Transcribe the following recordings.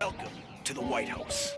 Welcome to the White House.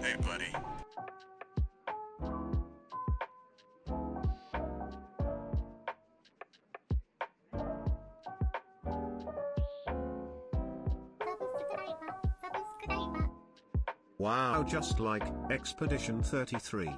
Hey, buddy. Wow, just like Expedition 33.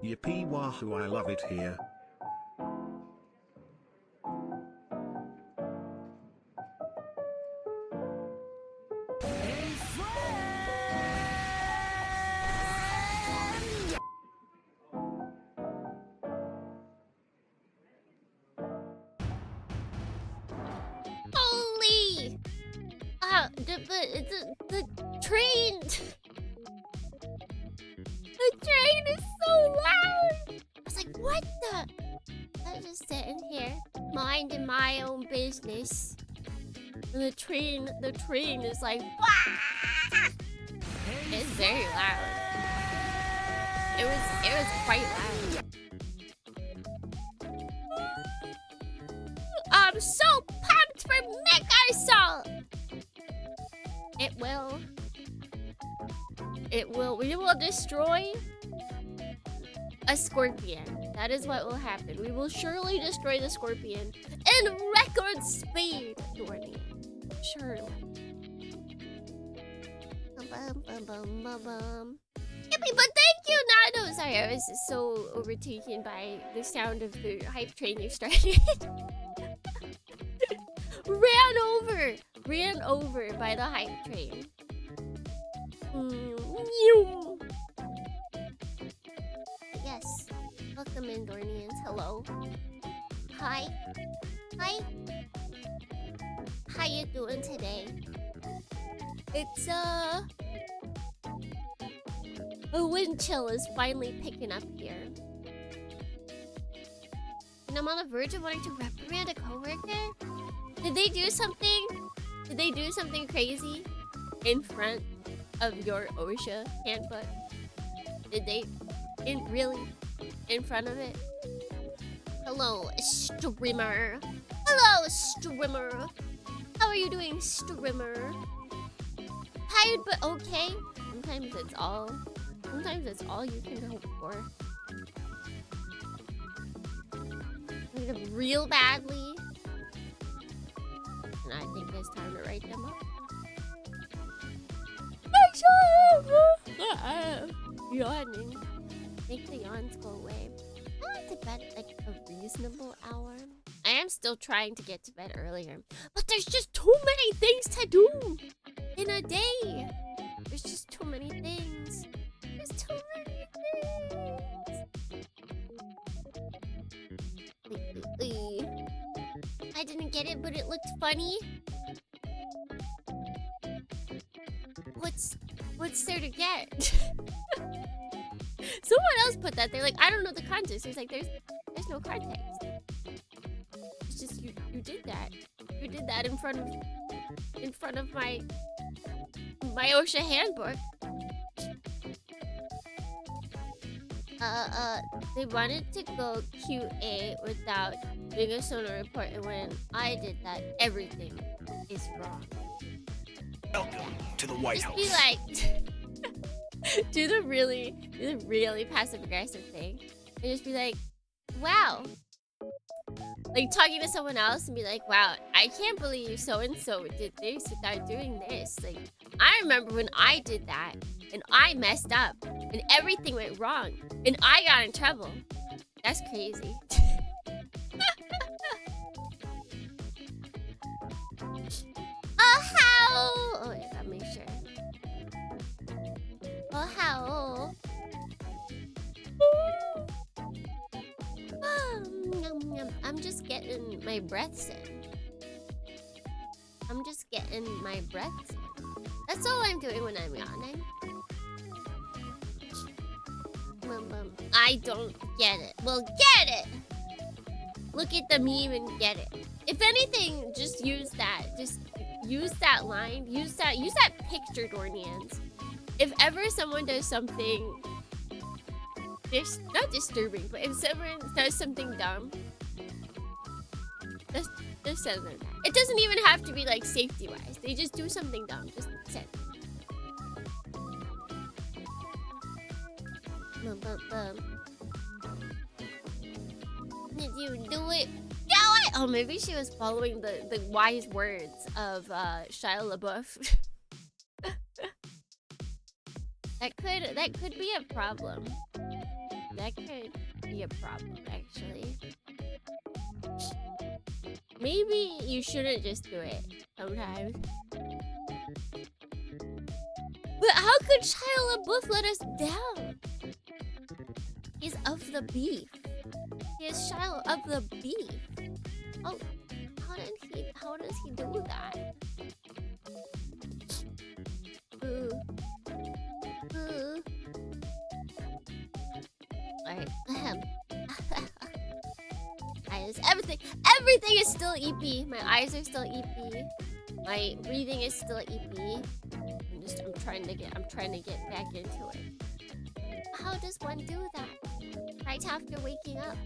Yippee wahoo, I love it here. Holy! The train. The train is so loud. I was like, what the? I was just sitting here, minding my own business. And the train is like, wah! It's very loud. It was quite loud. I'm so pumped for Mechassault! We will destroy a scorpion. That is what will happen. We will surely destroy the scorpion in record speed, Dorney. Surely. Yippee, but thank you, Nano! Sorry, I was so overtaken by the sound of the hype train you started. Ran over by the hype train. Yes. Welcome in, Dornians. Hello. Hi. How you doing today? It's the wind chill is finally picking up here. And I'm on the verge of wanting to reprimand a coworker. Did they do something? Did they do something crazy in front of your OSHA handbook? Did they? In front of it? Hello, streamer. Hello, streamer. How are you doing, streamer? Tired but okay. Sometimes it's all you can hope for. Need them real badly. And I think it's time to write them up. Yawning. Make the yawns go away. I went to bed at like a reasonable hour. I am still trying to get to bed earlier. But there's just too many things to do in a day. There's just too many things. There's too many things. I didn't get it, but it looked funny. What's there to get? Someone else put that. They're like, I don't know the context. It's like, there's no context. It's just you did that. You did that in front of my OSHA handbook. They wanted to go QA without doing a sonar report, and when I did that, everything is wrong. Welcome to the White House. Just be like, do the really passive aggressive thing, and just be like, wow. Like talking to someone else and be like, wow, I can't believe so and so did this without doing this. Like, I remember when I did that and I messed up and everything went wrong and I got in trouble. That's crazy. How? Oh, I gotta make sure. Oh, how? I'm just getting my breaths in. That's all I'm doing when I'm yawning. I don't get it. Well, get it! Look at the meme and get it. If anything, just use that. Just use that line. Use that picture, Dornians. If ever someone does something... not disturbing, but if someone does something dumb... Just send them that. It doesn't even have to be like safety-wise. They just do something dumb. Just send. Did you do it? Oh, maybe she was following the wise words of Shia LaBeouf. That could be a problem. That could be a problem, actually. Maybe you shouldn't just do it sometimes. But how could Shia LaBeouf let us down? He's of the beef. He is Shia of the beef. Oh, how does he do that? Alright. Everything is still EP. My eyes are still EP. My breathing is still EP. I'm trying to get back into it. How does one do that? Right after waking up.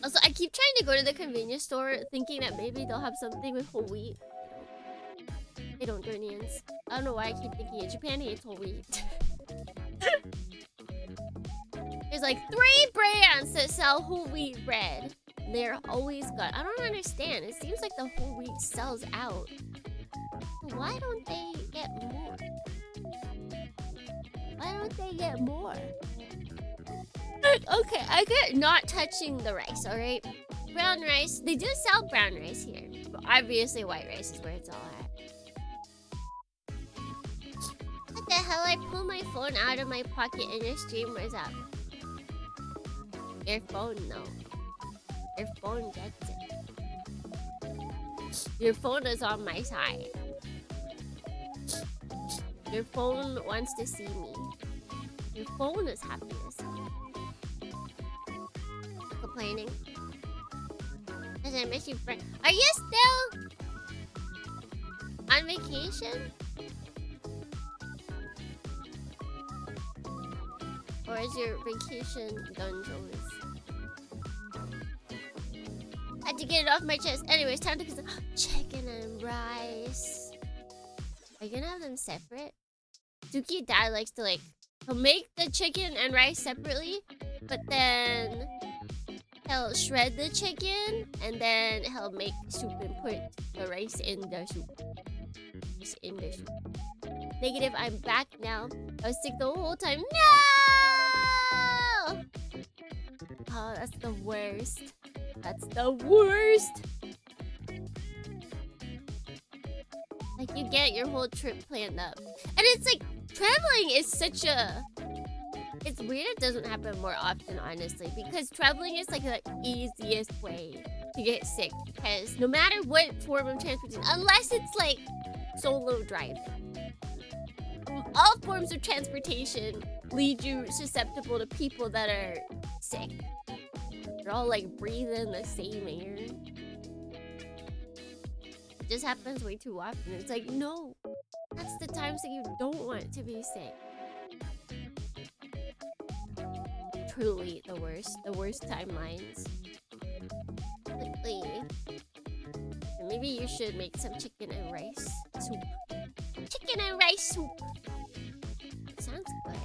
Also, I keep trying to go to the convenience store thinking that maybe they'll have something with whole wheat. They don't do onions. I don't know why I keep thinking it. Japan hates whole wheat. There's like 3 brands that sell whole wheat bread. They're always gone. I don't understand. It seems like the whole wheat sells out. Why don't they get more? Why don't they get more? Okay, I get not touching the rice, alright? Brown rice. They do sell brown rice here. But obviously white rice is where it's all at. What the hell? I pulled my phone out of my pocket in your stream. Where's that? Your phone, no. Your phone gets it. Your phone is on my side. Your phone wants to see me. Your phone is happy to see me. Complaining. Cause I miss you, friend. Are you still on vacation? Or is your vacation done, Jonas? Had to get it off my chest. Anyways, time to consider chicken and rice. Are you gonna have them separate? Suki dad likes to he'll make the chicken and rice separately, but then he'll shred the chicken and then he'll make soup and put the rice in the soup. It's in the soup. Negative, I'm back now. I was sick the whole time. No! Oh, that's the worst. That's the worst. Like, you get your whole trip planned up. And it's like, traveling is such a... It's weird it doesn't happen more often, honestly. Because traveling is like the easiest way to get sick. Because no matter what form of transportation, unless it's like solo driving, all forms of transportation lead you susceptible to people that are sick. They're all like breathing the same air. It just happens way too often. It's like, no, that's the times that you don't want to be sick. Truly the worst timelines. Quickly. Maybe you should make some chicken and rice soup. Chicken and rice soup. It sounds good.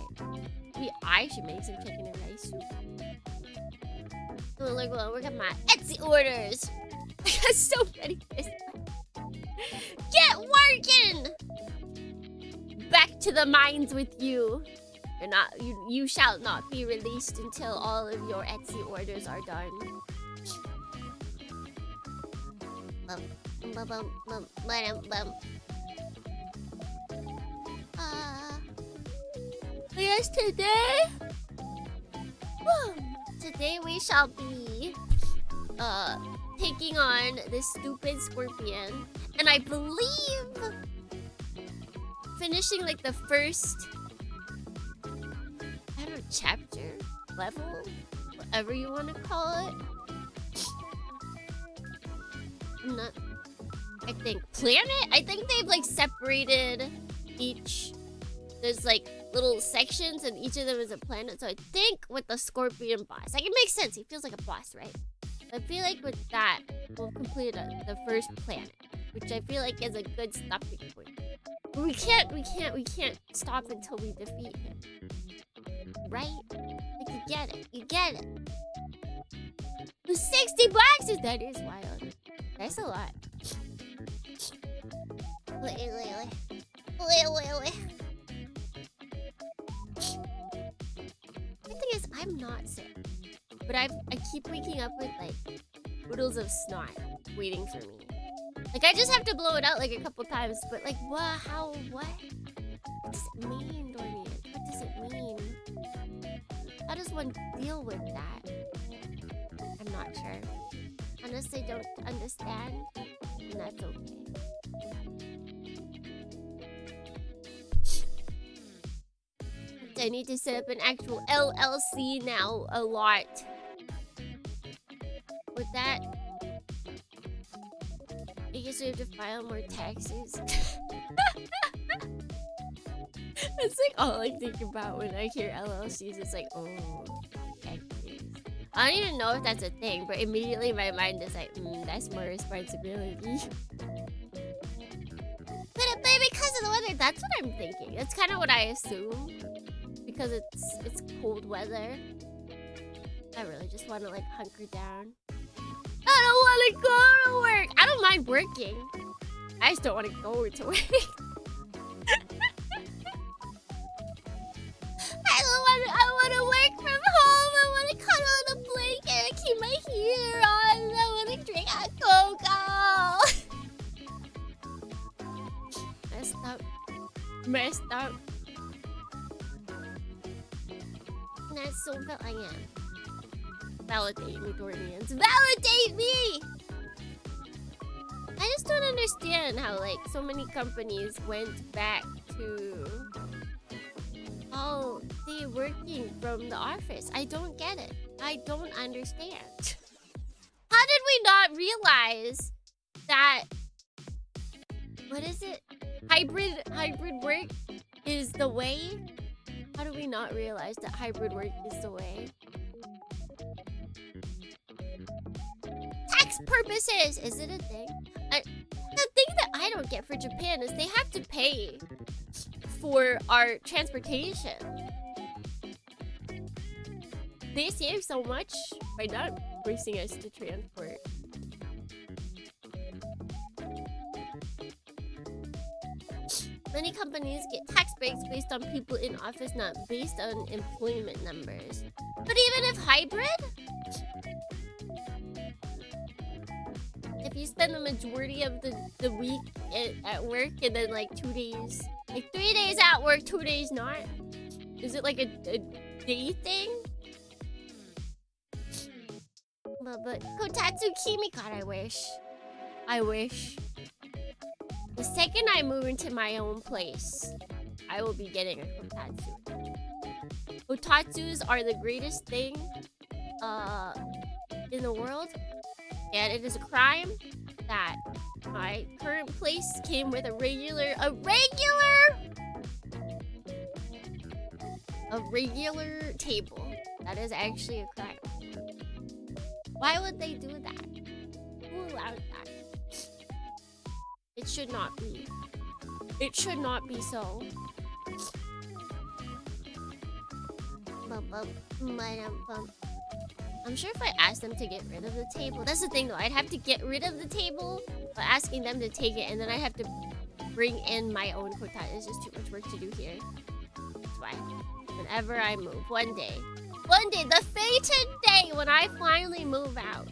Maybe I should make some chicken and rice soup. Oh, look at my Etsy orders. I got so many. Get working! Back to the mines with you. You shall not be released until all of your Etsy orders are done. Yes, today we shall be taking on this stupid scorpion, and I believe finishing like the first, I don't know, chapter, level, whatever you want to call it. I think planet? I think they've like separated each. There's like little sections and each of them is a planet. So I think with the scorpion boss, like it makes sense. He feels like a boss, right? I feel like with that, we'll complete the first planet, which I feel like is a good stopping point. But we can't stop until we defeat him. Right? Like you get it. The 60 boxes! That is wild. That's a lot. But I keep waking up with like oodles of snot waiting for me. Like I just have to blow it out like a couple times. But like what? How? What? What does it mean, Dorian? What does it mean? How does one deal with that? I'm not sure. Honestly, don't understand, and that's okay. I need to set up an actual LLC now a lot. With that, I guess we have to file more taxes. That's like all I think about when I hear LLCs. It's like, oh, taxes. I don't even know if that's a thing, but immediately my mind is like, that's more responsibility. But because of the weather, that's what I'm thinking. That's kind of what I assume. Because it's cold weather. I really just want to like hunker down. I don't want to go to work. I don't mind working. I just don't want to go to work. I want to work from home. I want to cuddle on a blanket and keep my heater on. I want to drink hot cocoa. Messed up. That's so what I am. Validate me, Dorians. Validate me! I just don't understand how, like, so many companies went back to... Oh, they're working from the office. I don't get it. I don't understand. How did we not realize that... What is it? Hybrid work is the way? How do we not realize that hybrid work is the way? Tax purposes! Is it a thing? The thing that I don't get for Japan is they have to pay for our transportation. They save so much by not forcing us to transport. Many companies get tax breaks based on people in office, not based on employment numbers. But even if hybrid, if you spend the majority of the week at work and then like 2 days, like 3 days at work, 2 days not, is it like a day thing? But Kotatsu Kimi, God, I wish. The second I move into my own place, I will be getting a kotatsu. Kotatsus are the greatest thing in the world, and it is a crime that my current place came with a regular table. That is actually a crime. Why would they do that? Who allowed that? It should not be. It should not be so. I'm sure if I asked them to get rid of the table, that's the thing though, I'd have to get rid of the table by asking them to take it, and then I have to bring in my own kotatsu. It's just too much work to do here. That's why. Whenever I move, one day, the fated day when I finally move out,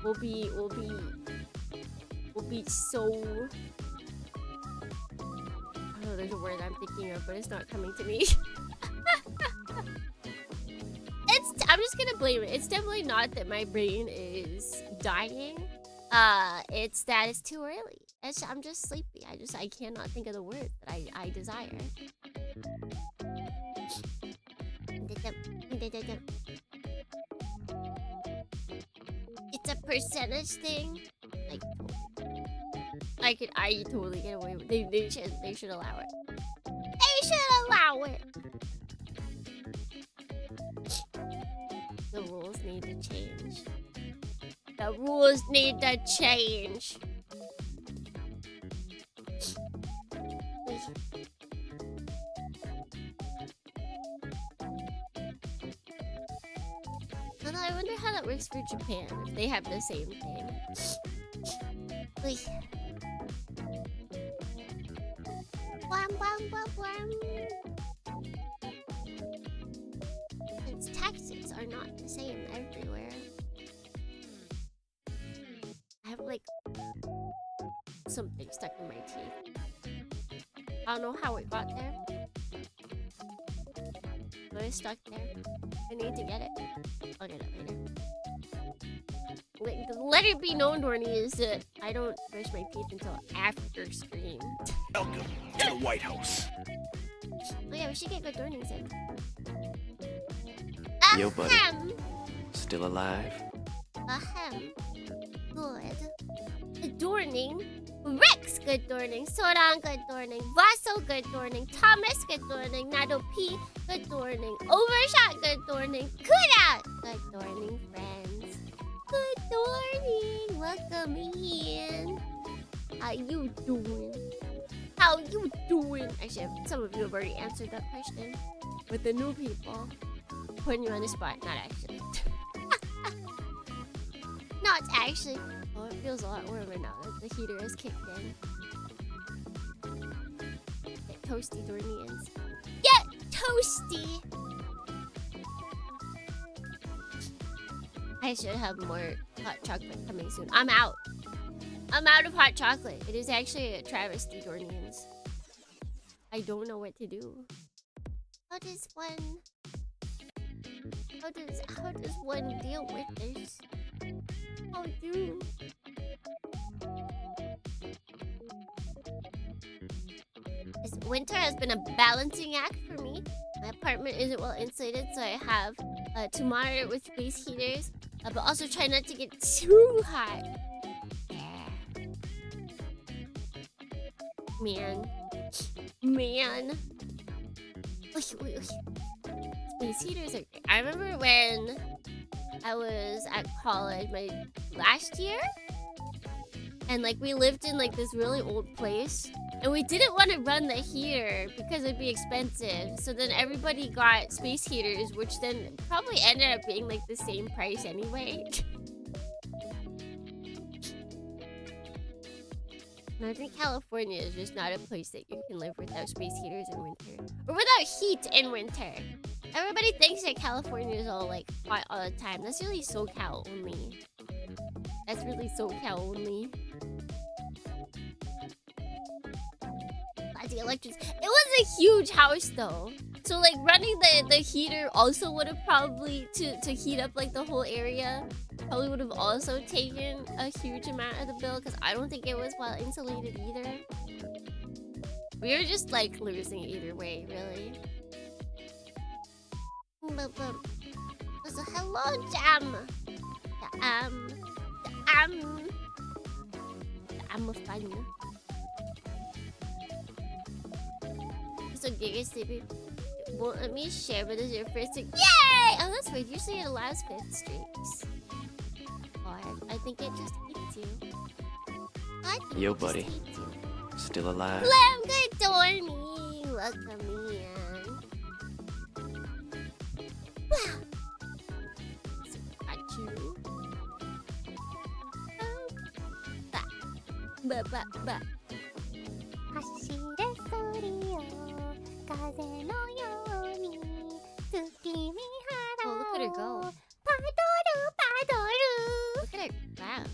will be so... Oh, there's a word I'm thinking of, but it's not coming to me. I'm just gonna blame it. It's definitely not that my brain is dying. It's that it's too early. I'm just sleepy. I cannot think of the word that I desire. It's a percentage thing. Like, I totally get away with it. They should allow it. They should allow it. The rules need to change. The rules need to change. Although I wonder how that works for Japan, if they have the same thing. It's are not the same everywhere. I have like something stuck in my teeth. I don't know how it got there, but it's stuck there. I need to get it. I'll get it later. Let it be known, Dorney, is that I don't brush my teeth until after stream. Welcome to the White House. Oh yeah, we should get good Dornings in. Yo, buddy. Ahem. Still alive? Ahem. Good. Adorning. Rex, good Dorning. Soran, good Dorning. Vaso, good Dorning. Thomas, good Dorning. Nado P, good Dorning. Overshot, good Dorning. Kuda, good Dorning, friends. Good Dorning. Welcome in. How you doing? How you doing? Actually, some of you have already answered that question. With the new people. Putting you on the spot. Not actually. Not actually. Oh, it feels a lot warmer now that the heater has kicked in. Get toasty, Dornians. Get toasty! I should have more hot chocolate coming soon. I'm out. I'm out of hot chocolate. It is actually a travesty, Dornians. I don't know what to do. How does one deal with this? How do? This winter has been a balancing act for me. My apartment isn't well insulated, so I have to monitor it with space heaters, but also try not to get too hot. Man. Space heaters are great. I remember when I was at college my last year, and like we lived in like this really old place, and we didn't want to run the heater because it'd be expensive. So then everybody got space heaters, which then probably ended up being like the same price anyway. And I think California is just not a place that you can live without space heaters in winter. Or without heat in winter. Everybody thinks that California is all like hot all the time. That's really SoCal only. That's really SoCal only. The electricity. It was a huge house though. So like running the heater also would have probably to heat up like the whole area probably would have also taken a huge amount of the bill because I don't think it was well insulated either. We were just like losing either way, really. So hello, Jam. I'm fun. So Giga Sleepy won't let me share, but this is your first streak. Yay! Oh, that's weird. Usually it allows 5th streaks. Or I think it just hates you. Yo, buddy. Still alive? Lamb, good Dormy. Welcome in. Wow. So got you. Ba. 走れソリよ風のように月見 Oh, look at her go. パドル Look at her. Wow.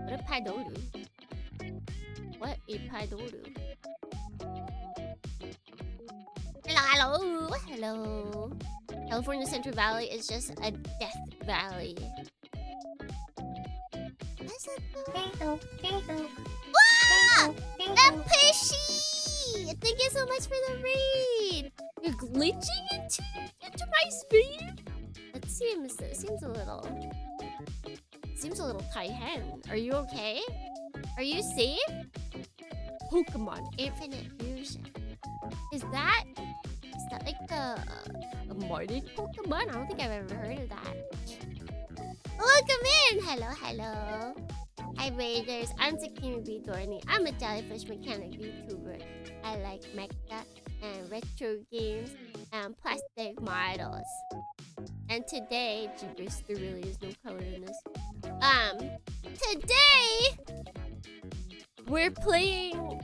What a padoru. What a padoru. Hello. California Central Valley is just a death valley. What's that? The Pishy! Thank you so much for the raid. You're glitching into my stream? That seems a little tie-hen. Are you okay? Are you safe? Pokemon Infinite Fusion. Is that like a modern Pokemon? I don't think I've ever heard of that. Welcome in! Hello. Hi Raiders, I'm Takimi Dorney. I'm a jellyfish mechanic YouTuber. I like mecha and retro games and plastic models. And today, jeepers, there really is no color in this. Today we're playing.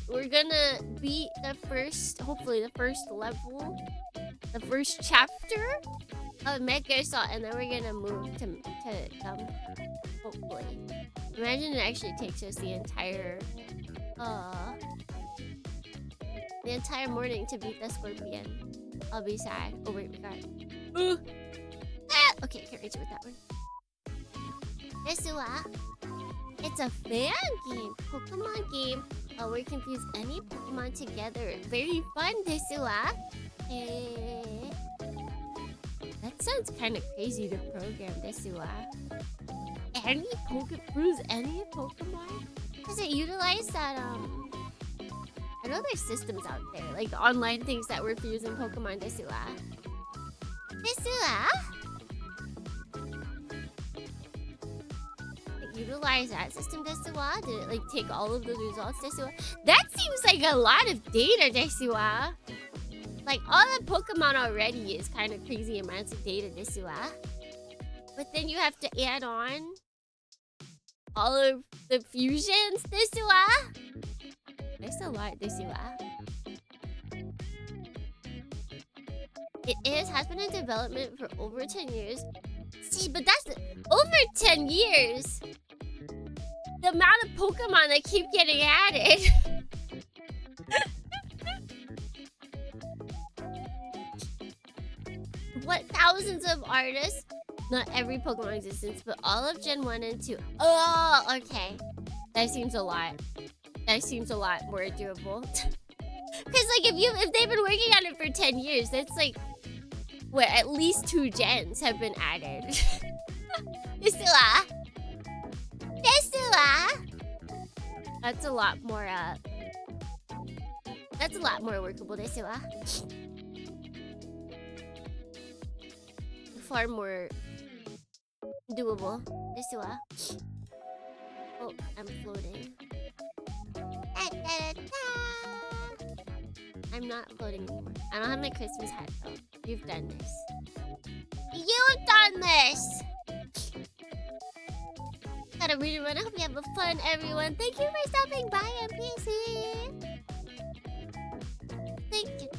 We're gonna beat hopefully the first level, the first chapter Mechassault, and then we're gonna move to hopefully. Imagine it actually takes us the entire morning to beat the scorpion. I'll be sad. Oh wait, we got it. Okay, I can't reach it with that one. Desua. It's a fan game. Pokemon game. Where you can fuse any Pokemon together. Very fun, Desua. That sounds kind of crazy to program, Desua. Fuse any Pokemon? Does it utilize that, I know there's systems out there, like online things that were fusing Pokemon, Desua. Desua? Utilize that system, Desua? Did it like take all of the results, Desua? That seems like a lot of data, Desua. Like all the Pokemon already is kind of crazy amounts of data, Desua. But then you have to add on all of the fusions, Desua. That's a lot, Desua. Has been in development for over 10 years. See, but that's over 10 years. The amount of Pokemon that keep getting added. What, thousands of artists? Not every Pokemon in existence, but all of Gen 1 and 2. Oh, okay. That seems a lot. That seems a lot more doable. Because like if they've been working on it for 10 years, that's like what, at least 2 gens have been added. Desua. That's a lot more workable, Desua. Far more doable, Desua. Oh, I'm floating. I'm not floating anymore. I don't have my Christmas hat though. You've done this. You've done this! Gotta read and run. I hope you have fun, everyone. Thank you for stopping by, NPC. Thank you.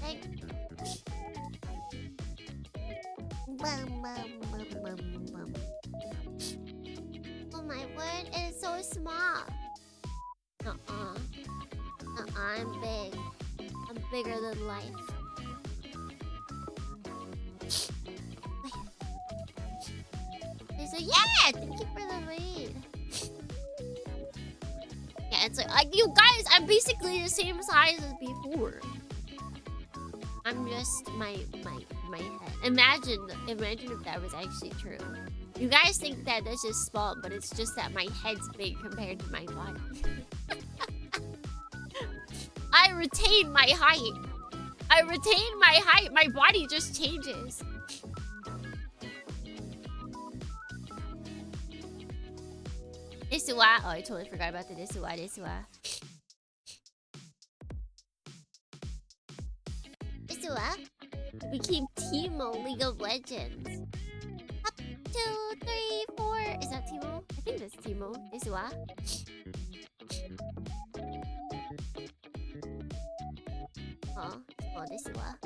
Oh my word, it's so small. I'm big. I'm bigger than life. They say, yeah! Thank you for the raid. Yeah, it's like you guys, I'm basically the same size as before. I'm just my head. Imagine if that was actually true. You guys think that that's just small, but it's just that my head's big compared to my body. I retain my height. My body just changes. Desua. Oh, I totally forgot about the Desua. We keep Teemo League of Legends. Up, 2, 3, 4. Is that Teemo? I think that's Teemo. Desua. Oh, Desua.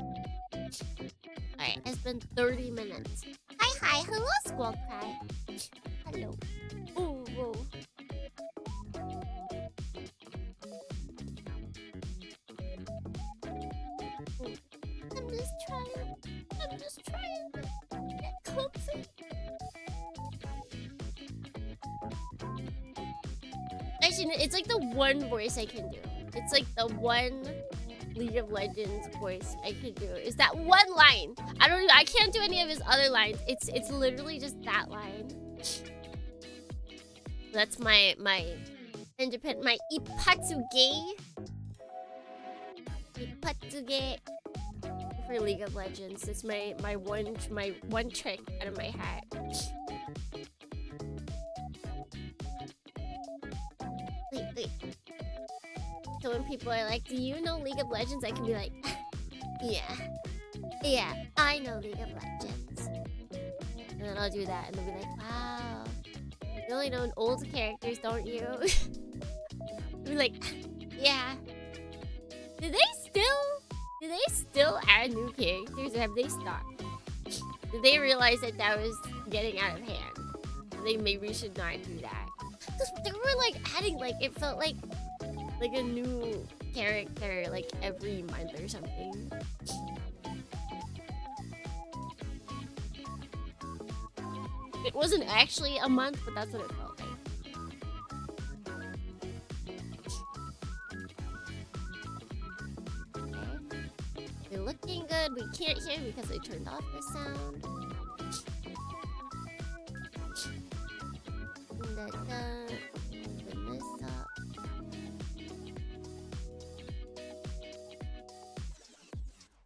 Alright, it's been 30 minutes. Hi, hello, Squall Cry. Hello. Ooh, whoa. I'm just trying to get comfy. Actually, it's like the one voice I can do. It's like the one League of Legends voice I can do. Is that one line. I can't do any of his other lines. It's literally just that line. That's my independent, my Ipatsuge for League of Legends. It's my one trick out of my hat. Wait. So when people are like, "Do you know League of Legends?" I can be like, "Yeah, I know League of Legends." And then I'll do that, and they'll be like, "Wow, you only know old characters, don't you?" I'll be like, "Yeah." Do they still add new characters, or have they stopped? Did they realize that that was getting out of hand? They maybe should not do that. Cause they were like adding like it felt like a new character like every month or something. It wasn't actually a month, but that's what it felt like. Okay. They're looking good. We can't hear because I turned off the sound. Open this up.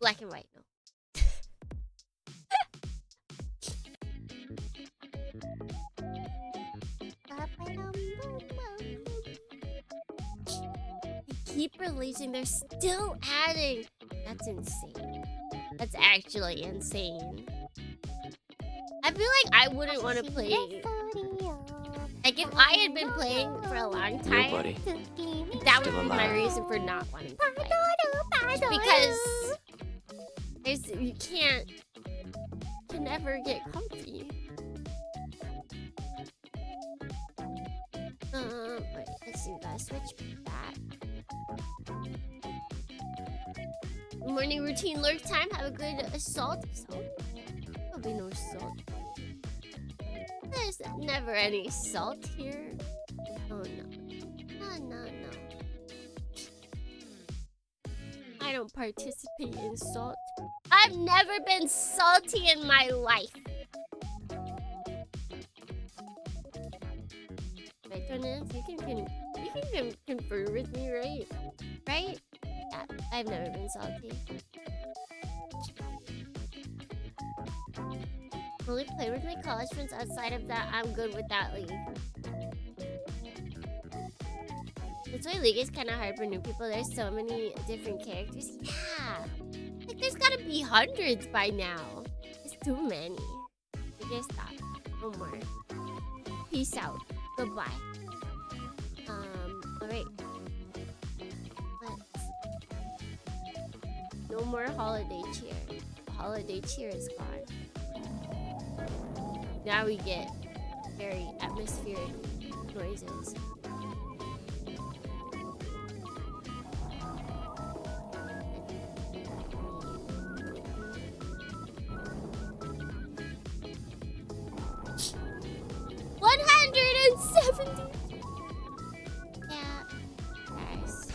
Black and white, no. They keep releasing, they're still adding. That's insane. That's actually insane. I feel like I wouldn't want to play. Like if I had been playing for a long time, buddy. That would be my reason for not wanting to play. Just because you can never get comfy. Wait, let's see, gotta switch back. Morning routine lurk time. Have a good assault. There'll be no salt. There's never any salt here. Oh no. No. I don't participate in salt. I've never been salty in my life. Right, Tonans? You can confer with me, right? Right? Yeah, I've never been salty. Only play with my college friends. Outside of that, I'm good with that league. That's why League is kind of hard for new people. There's so many different characters. Yeah! Like, there's gotta be hundreds by now. It's too many. I guess stop. No more. Peace out. Goodbye. Alright. No more holiday cheer. The holiday cheer is gone. Now we get very atmospheric noises. Yeah. Nice.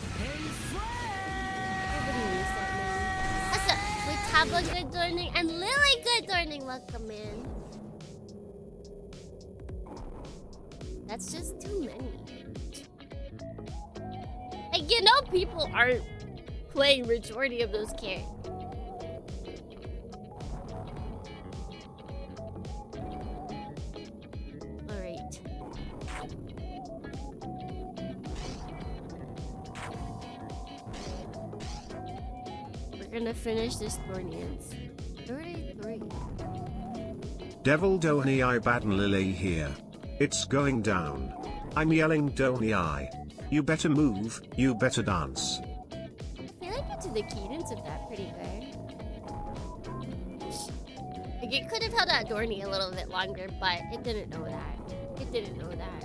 Everybody needs that, man. What's up? With Taba, good morning, and Lily, good morning. Welcome in. That's just too many. Like, you know, people aren't playing majority of those characters. Alright. We're gonna finish this Thornians. 33. Devil Donny I Baden Lily here. It's going down. I'm yelling Donny I. You better move, you better dance. I feel like it's the cadence of that pretty good. Like it could have held out Dorney a little bit longer, but it didn't know that. It didn't know that.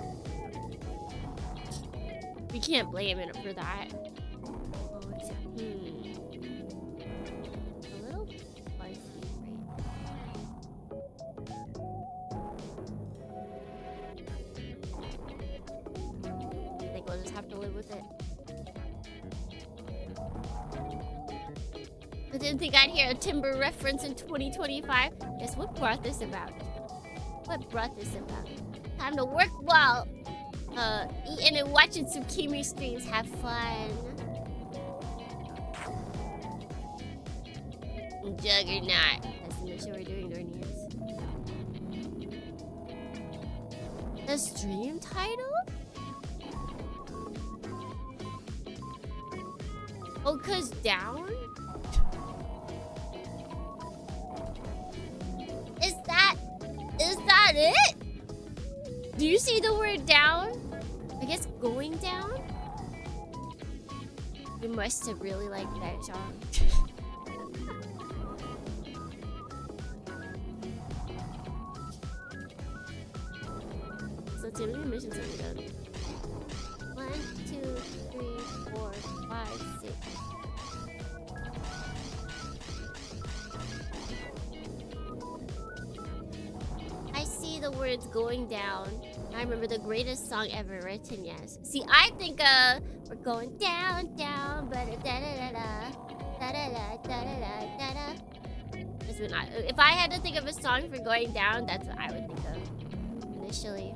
We can't blame it for that. Oh, it's a little fuzzy, right? I think we'll just have to live with it. I didn't think I'd hear a Timber reference in 2025. Guess what brought this about? What brought this about? Time to work while eating and watching Tsukimi streams. Have fun. Juggernaut. That's the mission we're doing, Dornians. The stream title? Oh, 'cause down? Is that it? Do you see the word down? I guess going down? You must have really liked that song. mission. How many missions have we done? 1, 2, 3, 4, 5, 6. I see the words going down. I remember the greatest song ever written, yes. See, I think we're going down, down, da da da da da da da da da da da. That's what if I had to think of a song for going down, that's what I would think of initially.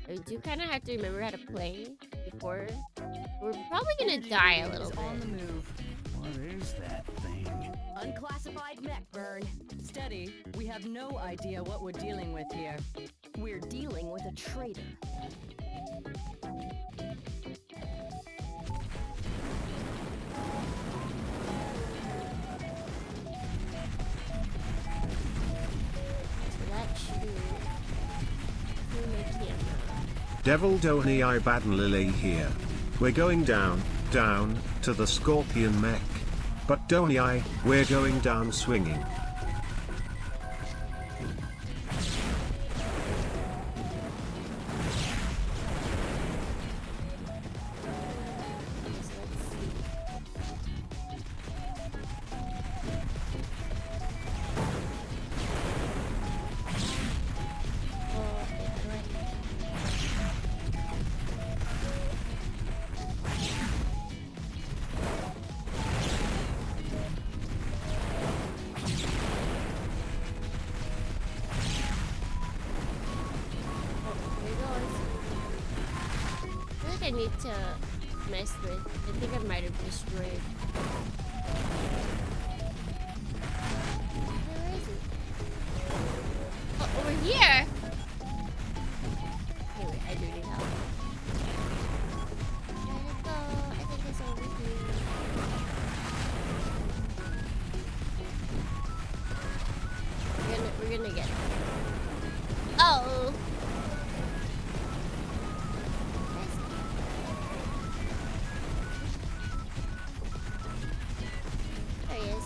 I do kind of have to remember how to play before. We're probably gonna die a little bit. On the move. What is that thing? Unclassified mech burn. Steady. We have no idea what we're dealing with here. We're dealing with a traitor. So that's true. Through my camera. Devil Donny I Baden Lily here. We're going down, down, to the Scorpion mech. But Donny I, we're going down swinging. I need to mess with. I think I might have destroyed. Where is it? Oh, over here! Anyway, I do need help. Where to go? I think it's over here. We're gonna get it. Oh! There he is.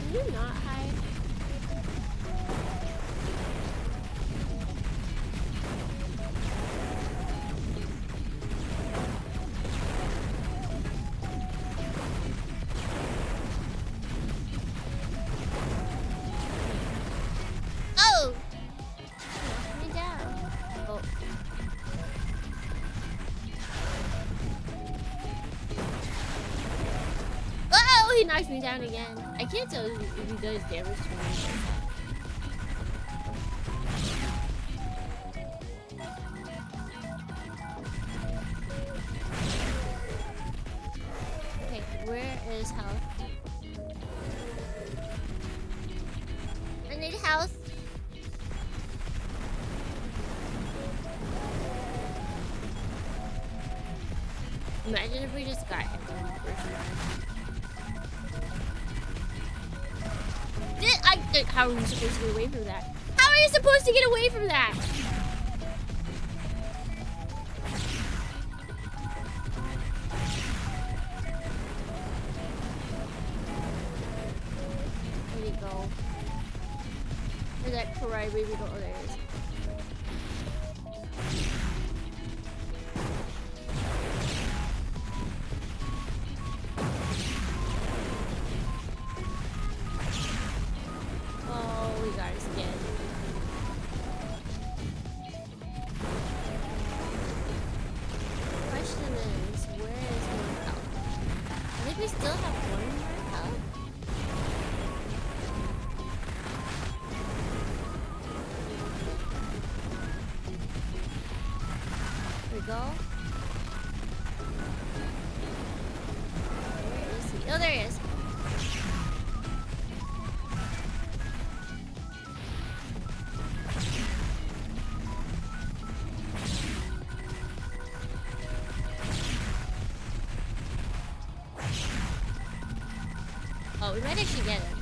Can you not hide? Oh! Knocked me down. Oh. Oh, he knocked me down again. I can't tell if he does damage to me. Okay, where is health? I need health. Imagine if we just got him in the first round. How are we supposed to get away from that? How are you supposed to get away from that? Where'd he go? Where'd that cry baby go? Oh, there it is. Oh, we got us again. Question is, where is more health? I think we still have one more health. Here we go. Where is he? Oh, there he is. Oh, we might actually get him.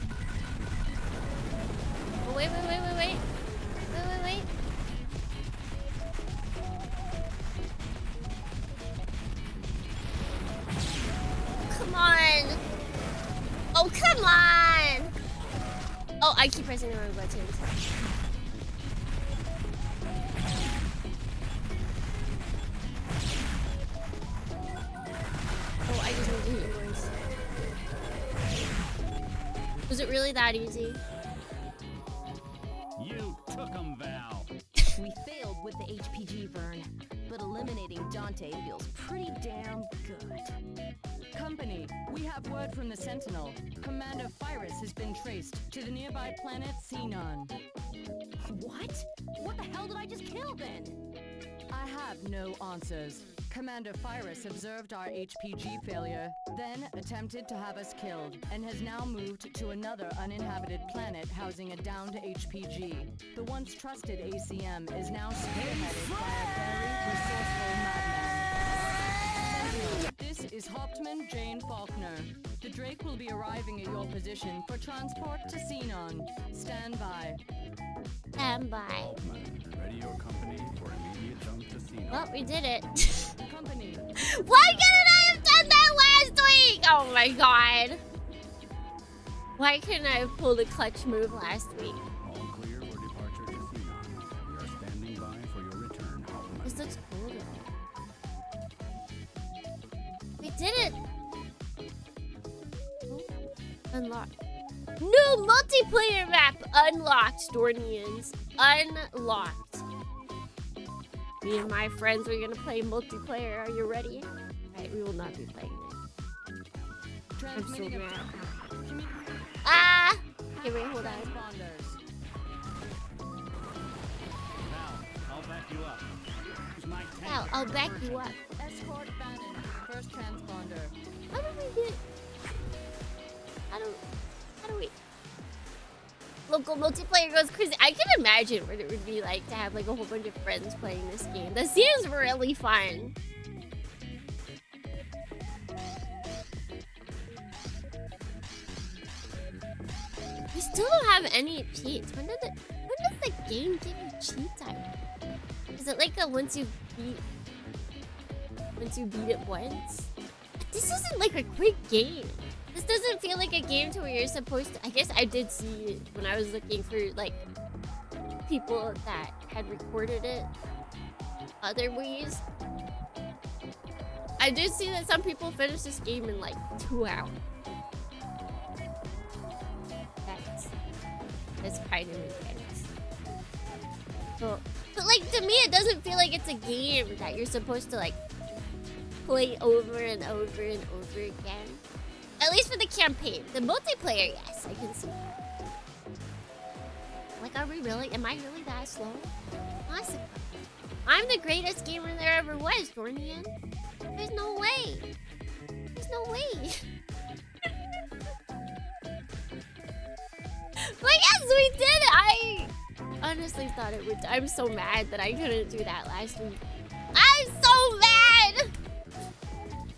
I keep pressing the wrong buttons. Oh, I just need to hit yours. Was it really that easy? You took 'em, Val. We failed with the HPG, Vern, but eliminating Dante feels pretty damn good. Company, we have word from the Sentinel. Commander Virus has been traced to the nearby planet Xenon. What? What the hell did I just kill then? I have no answers. Commander Virus observed our HPG failure, then attempted to have us killed, and has now moved to another uninhabited planet housing a downed HPG. The once trusted ACM is now spearheaded by a very resourceful madman. Sentinel, this is Hauptmann Jane Faulkner. The Drake will be arriving at your position for transport to Xenon. Stand by. Stand by. Altman, ready your company for immediate jump to Xenon. Well, we did it. Company. Why couldn't I have done that last week? Oh my god. Why couldn't I have pulled a clutch move last week? All clear for departure to Xenon. We are standing by for your return, Altman. This looks cool though. We did it! Unlocked. New multiplayer map unlocked, Stornians. Unlocked. Me and my friends are gonna play multiplayer. Are you ready? Alright, we will not be playing it. I'm so mad. Ah! Okay, wait, hold on. Val, I'll back you up. Use my tank Wow, I'll back you up. Escort Bannon, first transponder. How do we get... How do we... Local multiplayer goes crazy. I can imagine what it would be like to have like a whole bunch of friends playing this game. This seems really fun. We still don't have any cheats. When does the game give you cheats on it? Is it like a once you beat it once? This isn't like a quick game. This doesn't feel like a game to where you're supposed to... I guess I did see it when I was looking for, like, people that had recorded it other ways. I did see that some people finished this game in, like, 2 hours. That's kind of intense. But, like, to me, it doesn't feel like it's a game that you're supposed to, like, play over and over and over again. At least for the campaign. The multiplayer, yes, I can see that. Like, are we really? Am I really that slow? Possibly. I'm the greatest gamer there ever was, Dornian. There's no way. There's no way. But yes, we did it. I honestly thought it would. I'm so mad that I couldn't do that last week. I'm so mad.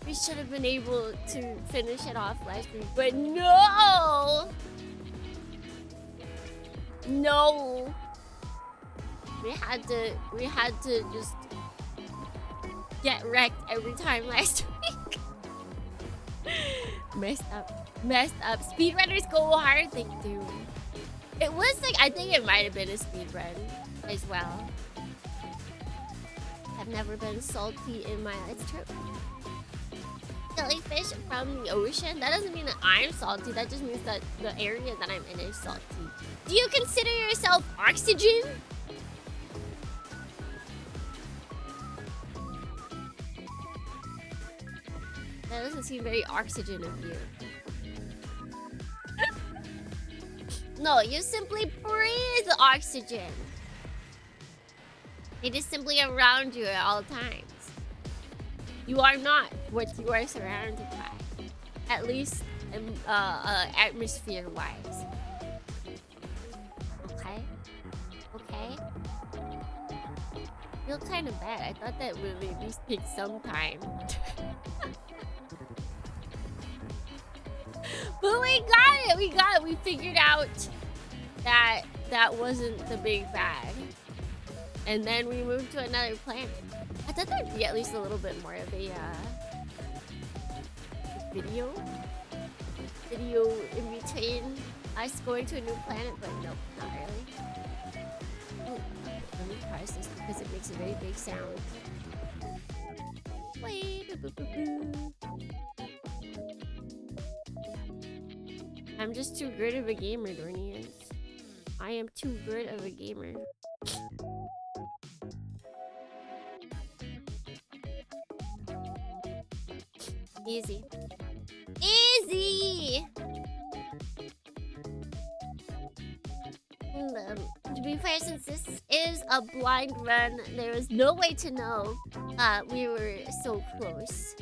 We should have been able to finish it off last week, but no! No! We had to just get wrecked every time last week. Messed up. Speedrunners go hard, they do. It was like, I think it might have been a speedrun as well. I've never been salty in my life. It's true. Jellyfish from the ocean? That doesn't mean that I'm salty. That just means that the area that I'm in is salty. Do you consider yourself oxygen? That doesn't seem very oxygen of you. No, you simply breathe oxygen. It is simply around you at all times. You are not what you are surrounded by. At least atmosphere-wise. Okay? Okay? I feel kind of bad. I thought that would at least take some time. But we got it! We figured out that that wasn't the big bad. And then we moved to another planet. I thought there'd be at least a little bit more of a video in between us going to a new planet, but nope, not really. Oh, let me press this because it makes a very big sound. Wait, boo, boo, boo, boo. I'm just too good of a gamer, Dornians. I am too good of a gamer. Easy. Easy! To be fair, since this is a blind run, there was no way to know we were so close.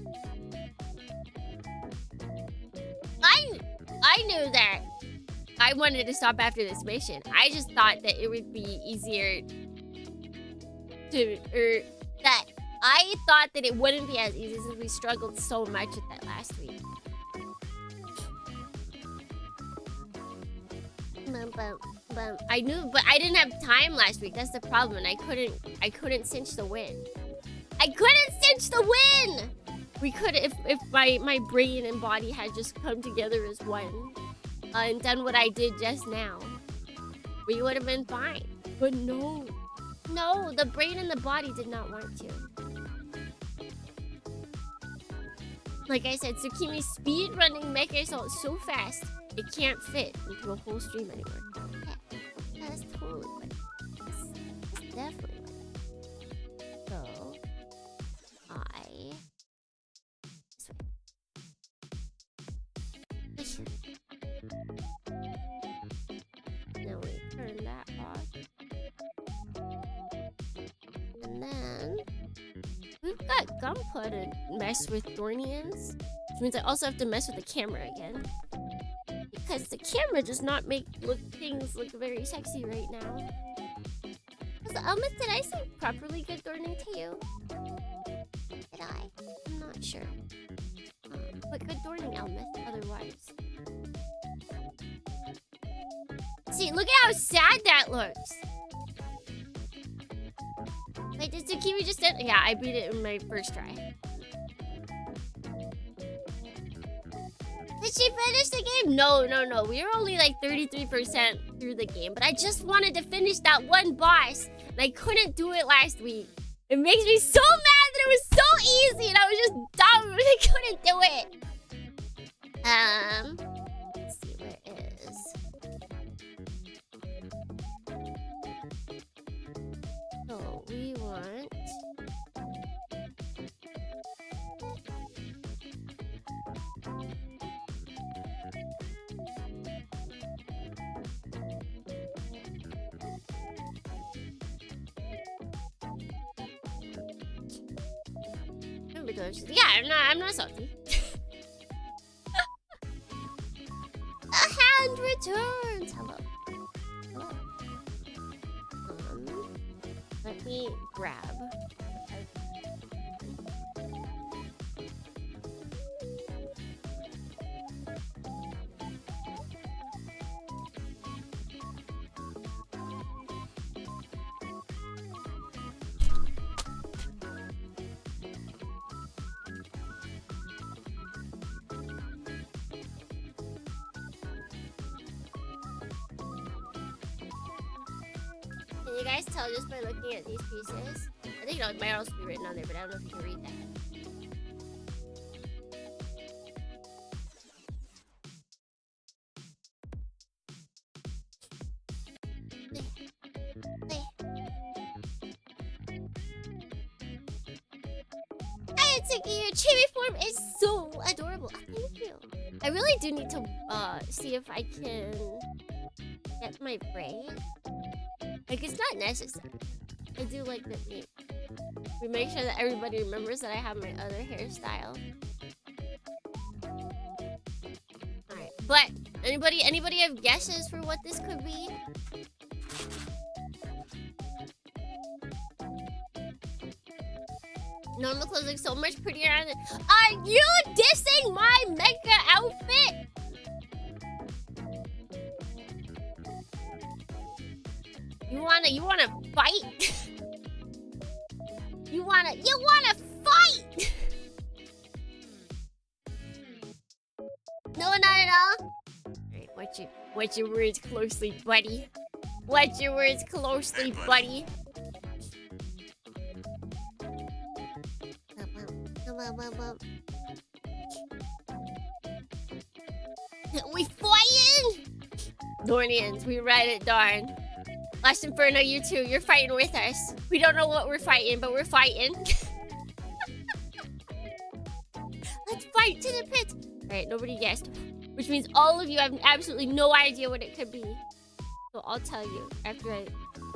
I knew that I wanted to stop after this mission. I just thought that it would be easier that I thought that it wouldn't be as easy since we struggled so much with that last week. I knew, but I didn't have time last week. That's the problem, and I couldn't cinch the win. I couldn't cinch the win. We could if my brain and body had just come together as one and done what I did just now. We would have been fine. But no, the brain and the body did not want to. Like I said, Tsukimi's speed running Mechassault so fast it can't fit into a whole stream anymore. Yeah, that's totally what. That's definitely what. So now we turn that off. And then we've got Gunpla to mess with Dornians. Which means I also have to mess with the camera again. Because the camera does not make things look very sexy right now. Almost, did I say properly good Dorning to you? Did I? I'm not sure. But good Dorning, Elmith, otherwise. See, look at how sad that looks. Wait, did Tsukimi just did? Yeah, I beat it in my first try. Did she finish the game? No. We were only like 33% through the game. But I just wanted to finish that one boss. And I couldn't do it last week. It makes me so mad that it was so easy. And I was just dumb. I couldn't do it. Let's see, where is... So, we want... Yeah, I'm not salty. A hand returns. Hello. Let me grab. Can you guys tell just by looking at these pieces? I think it might also be written on there, but I don't know if you can read that. Your chibi form is so adorable. Thank you. I really do need to see if I can get my braid. Like, it's not necessary. I do like that we make sure that everybody remembers that I have my other hairstyle. Alright, but anybody have guesses for what this could be? Normal clothes look so much prettier on it. Are you dissing my mecha outfit? You wanna fight? you wanna fight? No, not at all. Alright, Watch your words closely, buddy. Watch your words closely, Hey, buddy. We fighting! Dornians, we ride it, darn. Last Inferno, you too. You're fighting with us. We don't know what we're fighting, but we're fighting. Let's fight to the pit. Alright, nobody guessed. Which means all of you have absolutely no idea what it could be. So I'll tell you after I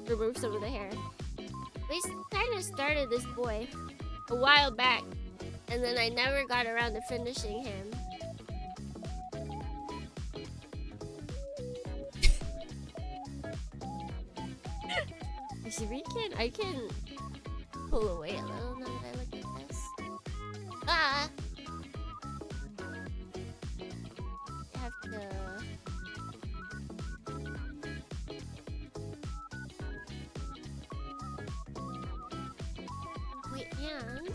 remove some of the hair. We kind of started this boy a while back. And then I never got around to finishing him. See, I can pull away a little now that I look at this. Ah! I have to... Wait, and...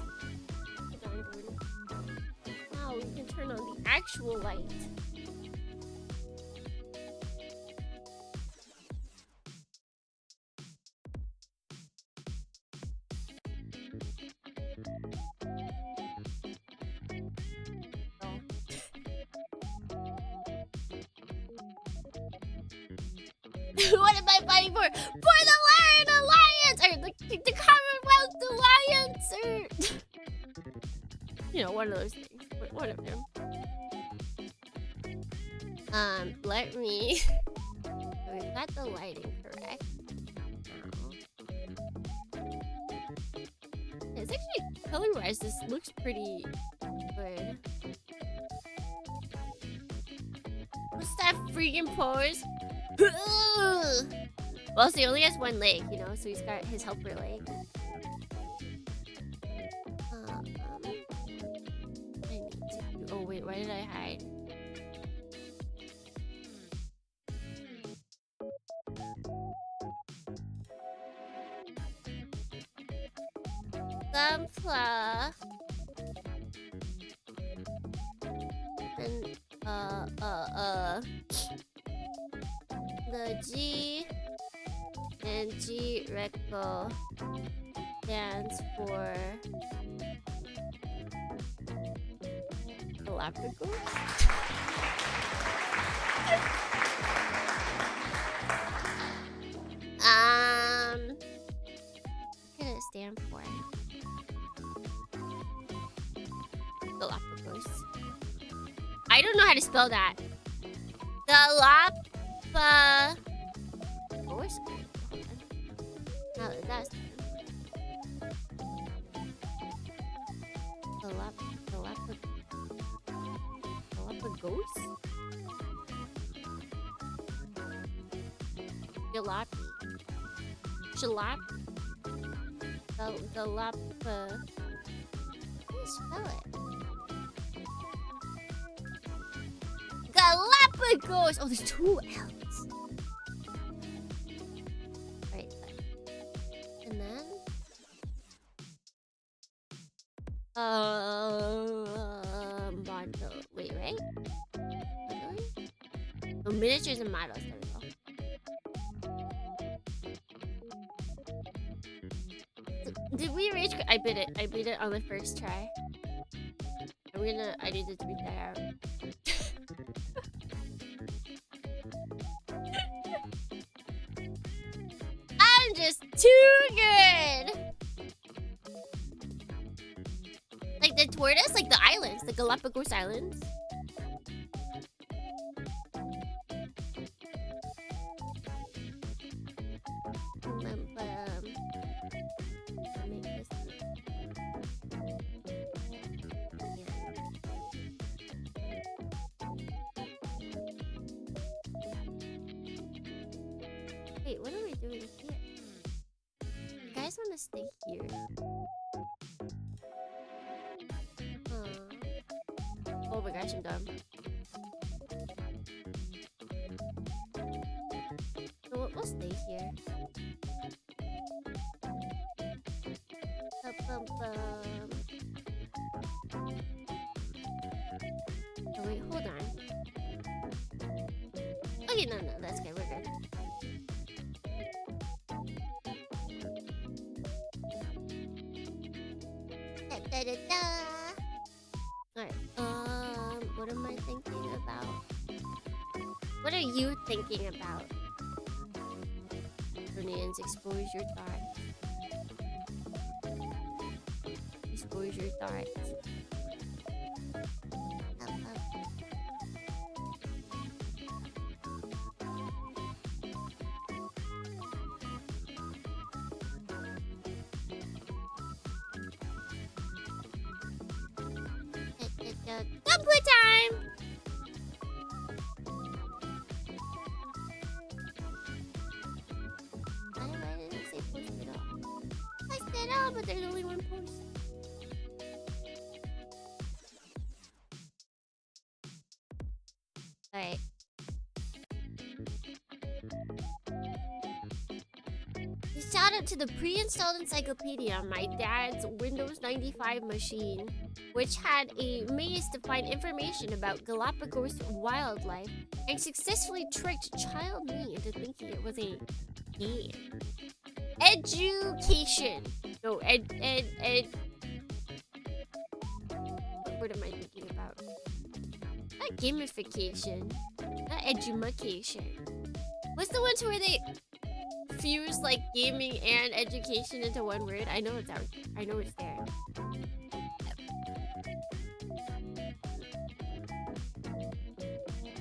Now we can turn on the actual light. What am I fighting for? For the Lion Alliance! Or the Commonwealth Alliance! Or... you know, one of those things. One of them. Let me... We've got the lighting correct. It's actually, color-wise, this looks pretty good. What's that freaking pose? Well, so he only has one leg, you know, so he's got his helper leg. I need to... Oh, wait, why did I hide? Gunpla. And, the G and G Reco stands for Galapagos. What does it stand for? Galapagos. I don't know how to spell that. Galapagos. Now that's Galapagos? Jalopy. Galapa. How do you spell it? Galapagos! Oh, there's two L's. Right. And then... model. Wait, right? Really? Oh, miniatures and models. There we go. Did we reach? I beat it. I beat it on the first try. I need to tweet that out. I'm just too good. Like the tortoise, like the islands, the Galapagos Islands. Wait, what are we doing here? You guys want to stay here? Oh my gosh, I'm dumb. So we'll stay here. Oh, wait, hold on. Okay, no, that's good. We're good. Alright, what am I thinking about? What are you thinking about? Bruneians, expose your thoughts. Expose your thoughts. Dumpler time! Why did it say post it all? I said all, but there's only one post. Alright. Shout out to the pre-installed encyclopedia on my dad's Windows 95 machine, which had a maze to find information about Galapagos wildlife and successfully tricked child me into thinking it was a game. Education. No, what am I thinking about? Not gamification. Not edumacation. What's the ones where they fuse like gaming and education into one word? I know it's out. I know it's there.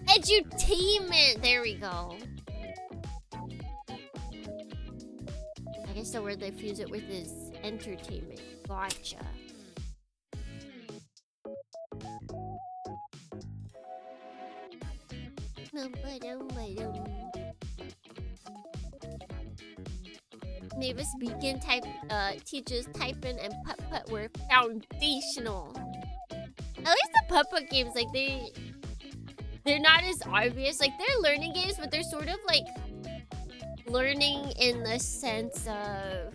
Edutainment. There we go. I guess the word they fuse it with is entertainment. Gotcha. Mavis Beacon teaches typing and putt-putt were foundational. At least the putt-putt games, like they're not as obvious. Like they're learning games, but they're sort of like learning in the sense of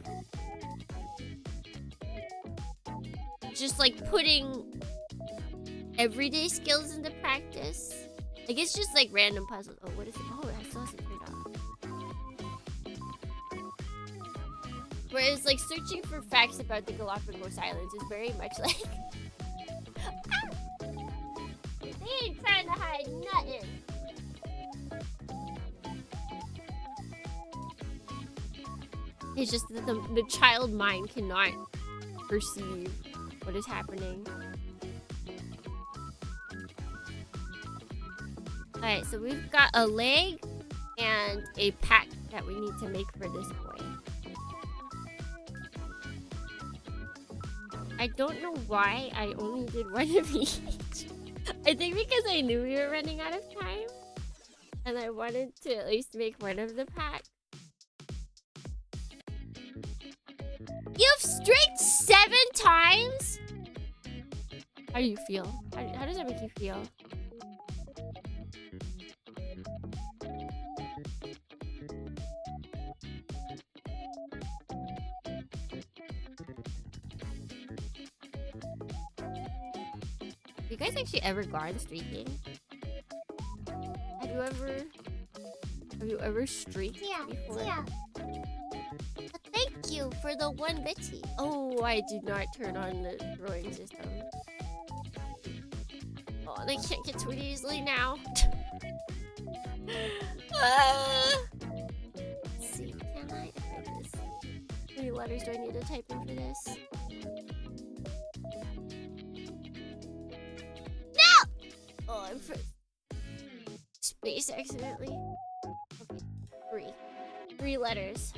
just like putting everyday skills into practice. Like it's just like random puzzles. Oh, what is it? Oh, it still hasn't turned off. Whereas like searching for facts about the Galapagos Islands is very much like they ain't trying to hide nothing. It's just that the child mind cannot perceive what is happening. Alright, so we've got a leg and a pack that we need to make for this boy. I don't know why I only did one of each. I think because I knew we were running out of time. And I wanted to at least make one of the pack. You've streaked 7 times? How do you feel? How does that make you feel? You guys actually ever gone streaking? Have you ever streaked before? Yeah. Thank you for the 1 bitty. Oh, I did not turn on the throwing system. Oh, and I can't get to it easily now. Let's see, can I type this? How many letters do I need to type in for this? Oh, I'm for space accidentally. Okay, 3 letters.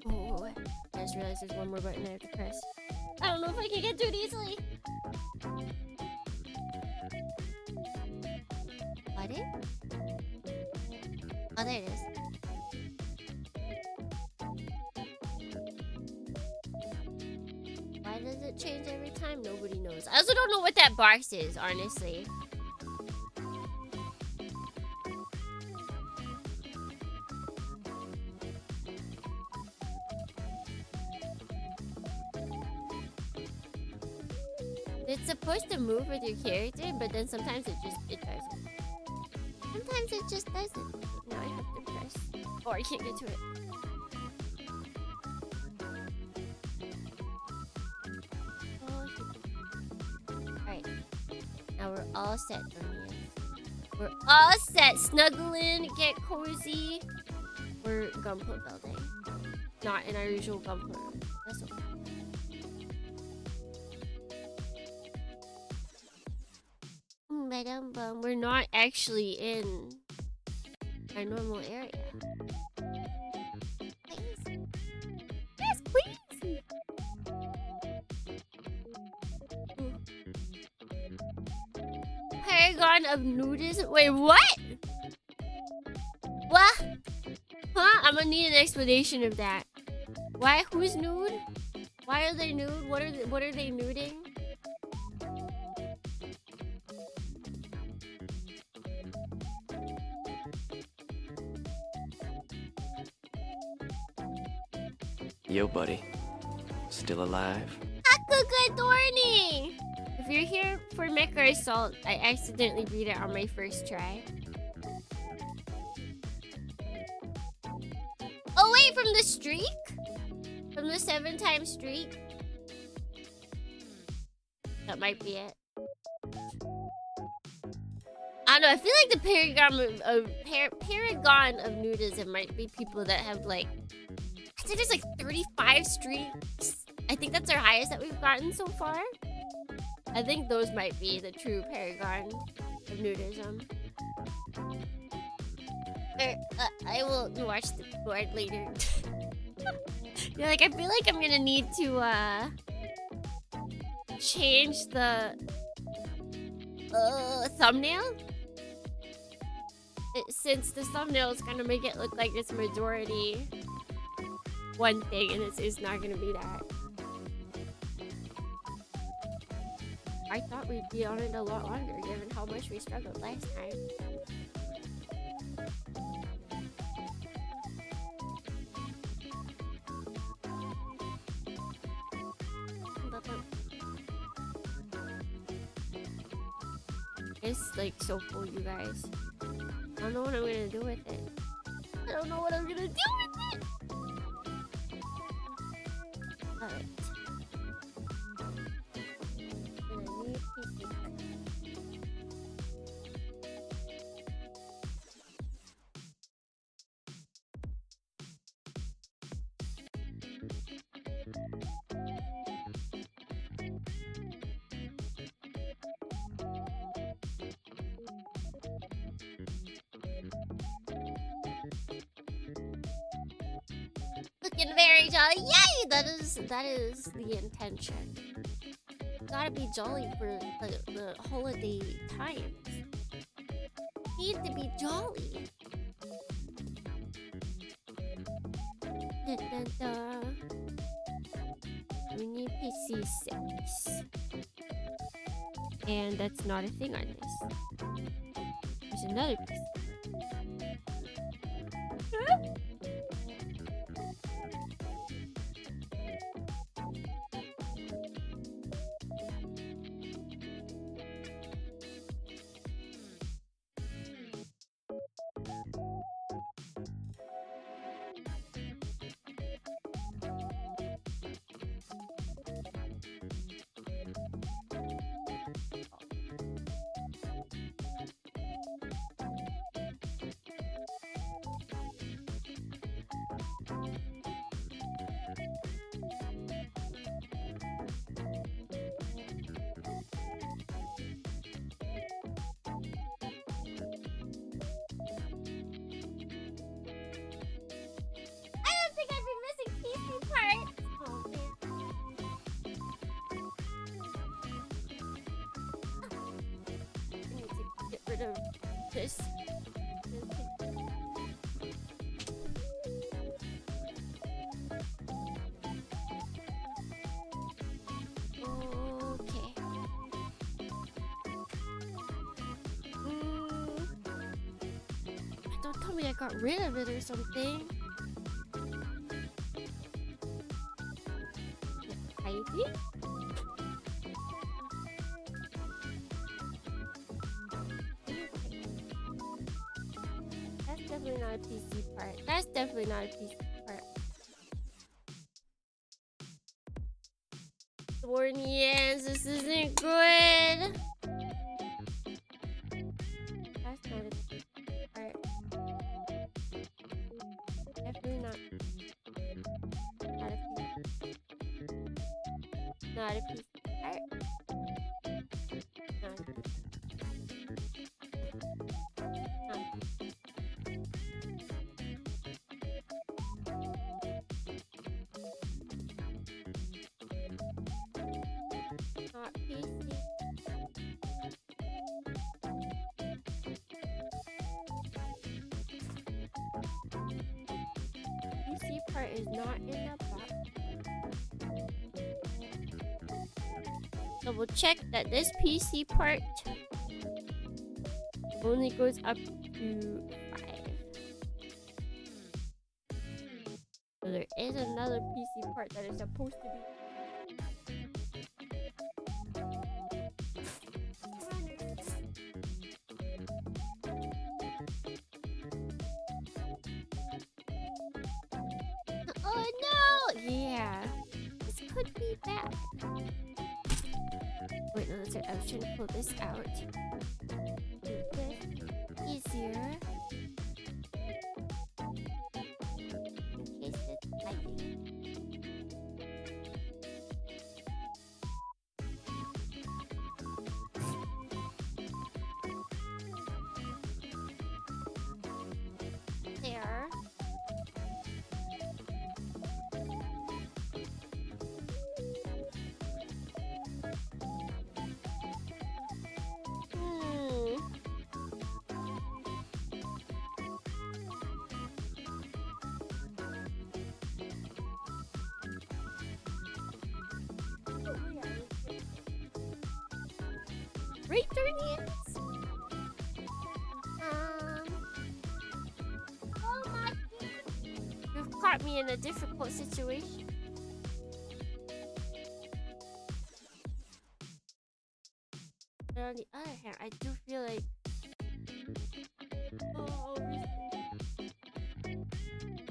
Oh, I just realized there's one more button I have to press. I don't know if I can get to it easily. What it? Oh, there it is. Why does it change every time? Nobody knows. I also don't know what that box is, honestly. It's supposed to move with your character, but then sometimes it doesn't. Sometimes it just doesn't. Now I have to press. Oh, I can't get to it. Alright. Now we're all set, Dornians. We're all set. Snuggle in, get cozy. We're gunpla building. Not in our usual gunpla room. That's okay. We're not actually in our normal area. Please. Yes, please. Paragon of nudism. Wait, what? What? Huh? I'm gonna need an explanation of that. Why? Who's nude? Why are they nude? What are they nuding? Yo, buddy. Still alive? Hakukadorni! If you're here for Mechassault, I accidentally beat it on my first try. Oh wait, from the streak? From the 7-time streak? That might be it. I don't know, I feel like the paragon of nudism might be people that have like... I think there's like 35 streaks. I think that's our highest that we've gotten so far. I think those might be the true paragon of nudism. I will watch the board later. You're like, I feel like I'm gonna need to change the thumbnail. Since the thumbnail is gonna make it look like it's majority one thing, and it's not gonna be that. I thought we'd be on it a lot longer, given how much we struggled last time. It's like so cool, you guys. I don't know what I'm gonna do with it. I don't know what I'm gonna do with it. Alright. Looking very jolly. Yay! That is the intention. Gotta be jolly for the holiday times. Need to be jolly. Da, da, da. We need PC 6. And that's not a thing on this. There's another PC. Of this. Okay. Don't tell me I got rid of it or something. Ivy? definitely not a PC part. That's definitely not a PC part. Thornians, this isn't good. That's not a PC part. Definitely not. Not a PC. Not a PC part. Not a PC. Not PC. PC part is not in the box. Double check that this PC part only goes up to 5. So there is another PC part that is supposed to be. Oh no! Yeah. This could be bad. Wait, no, that's right. I was trying to pull this out. Do this easier. In case it's lagging. There. Right, Thornians? Oh my god. You've caught me in a difficult situation. But on the other hand, I do feel like... Oh,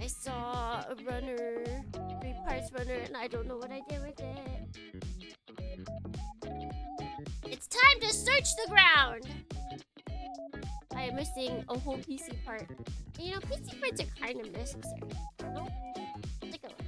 I saw a runner, 3 parts runner, and I don't know what I did with it. It's time to search the ground! I am missing a whole PC part. And you know, PC parts are kind of necessary. No? Take a look.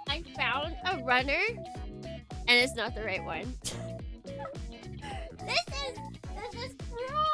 I found a runner, and it's not the right one. This is cruel.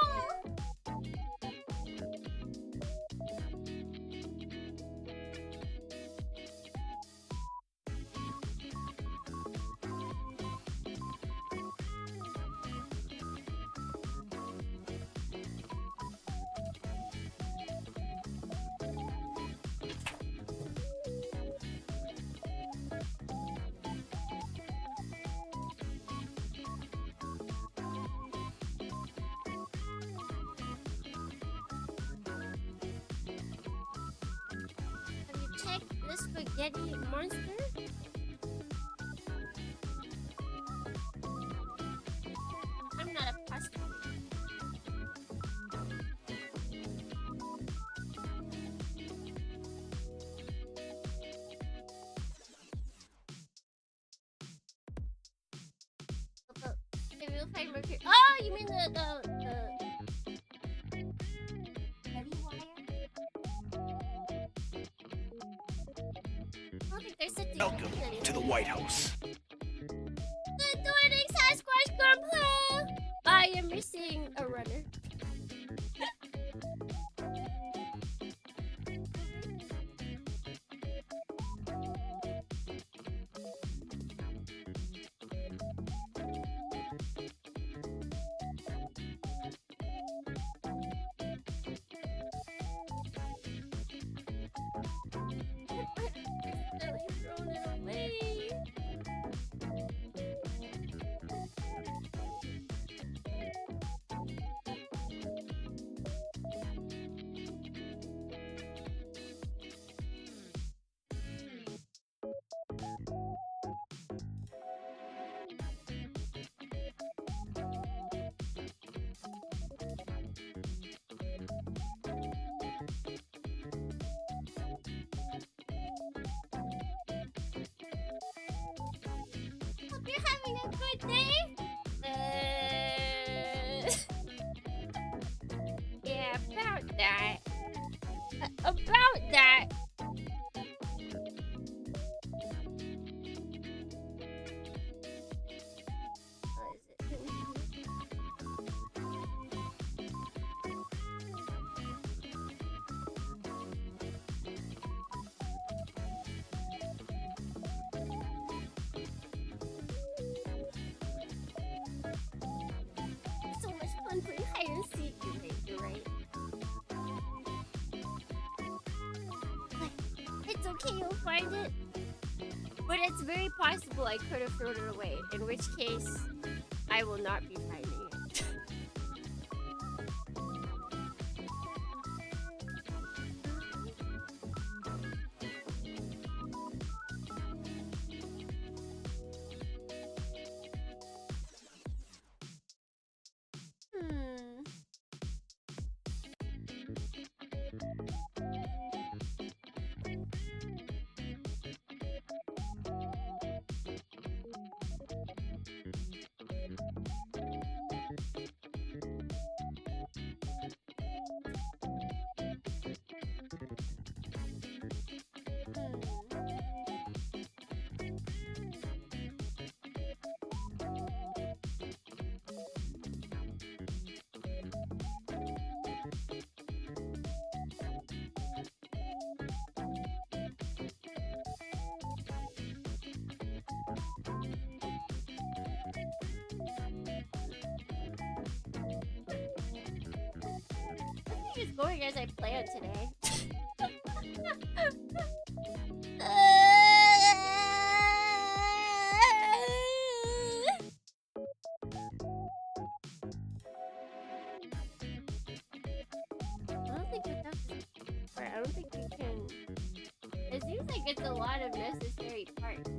Have you checked the spaghetti monster? I'm not a pasta. Maybe we'll find Mercury. Oh, you mean the heavy wire? I don't think there's such a Welcome to the White House. The okay, you'll find it. But it's very possible I could have thrown it away, in which case I will not be finding it. Hmm. Nothing is going as I planned today. I don't think without this part, I don't think we can. It seems like it's a lot of necessary parts.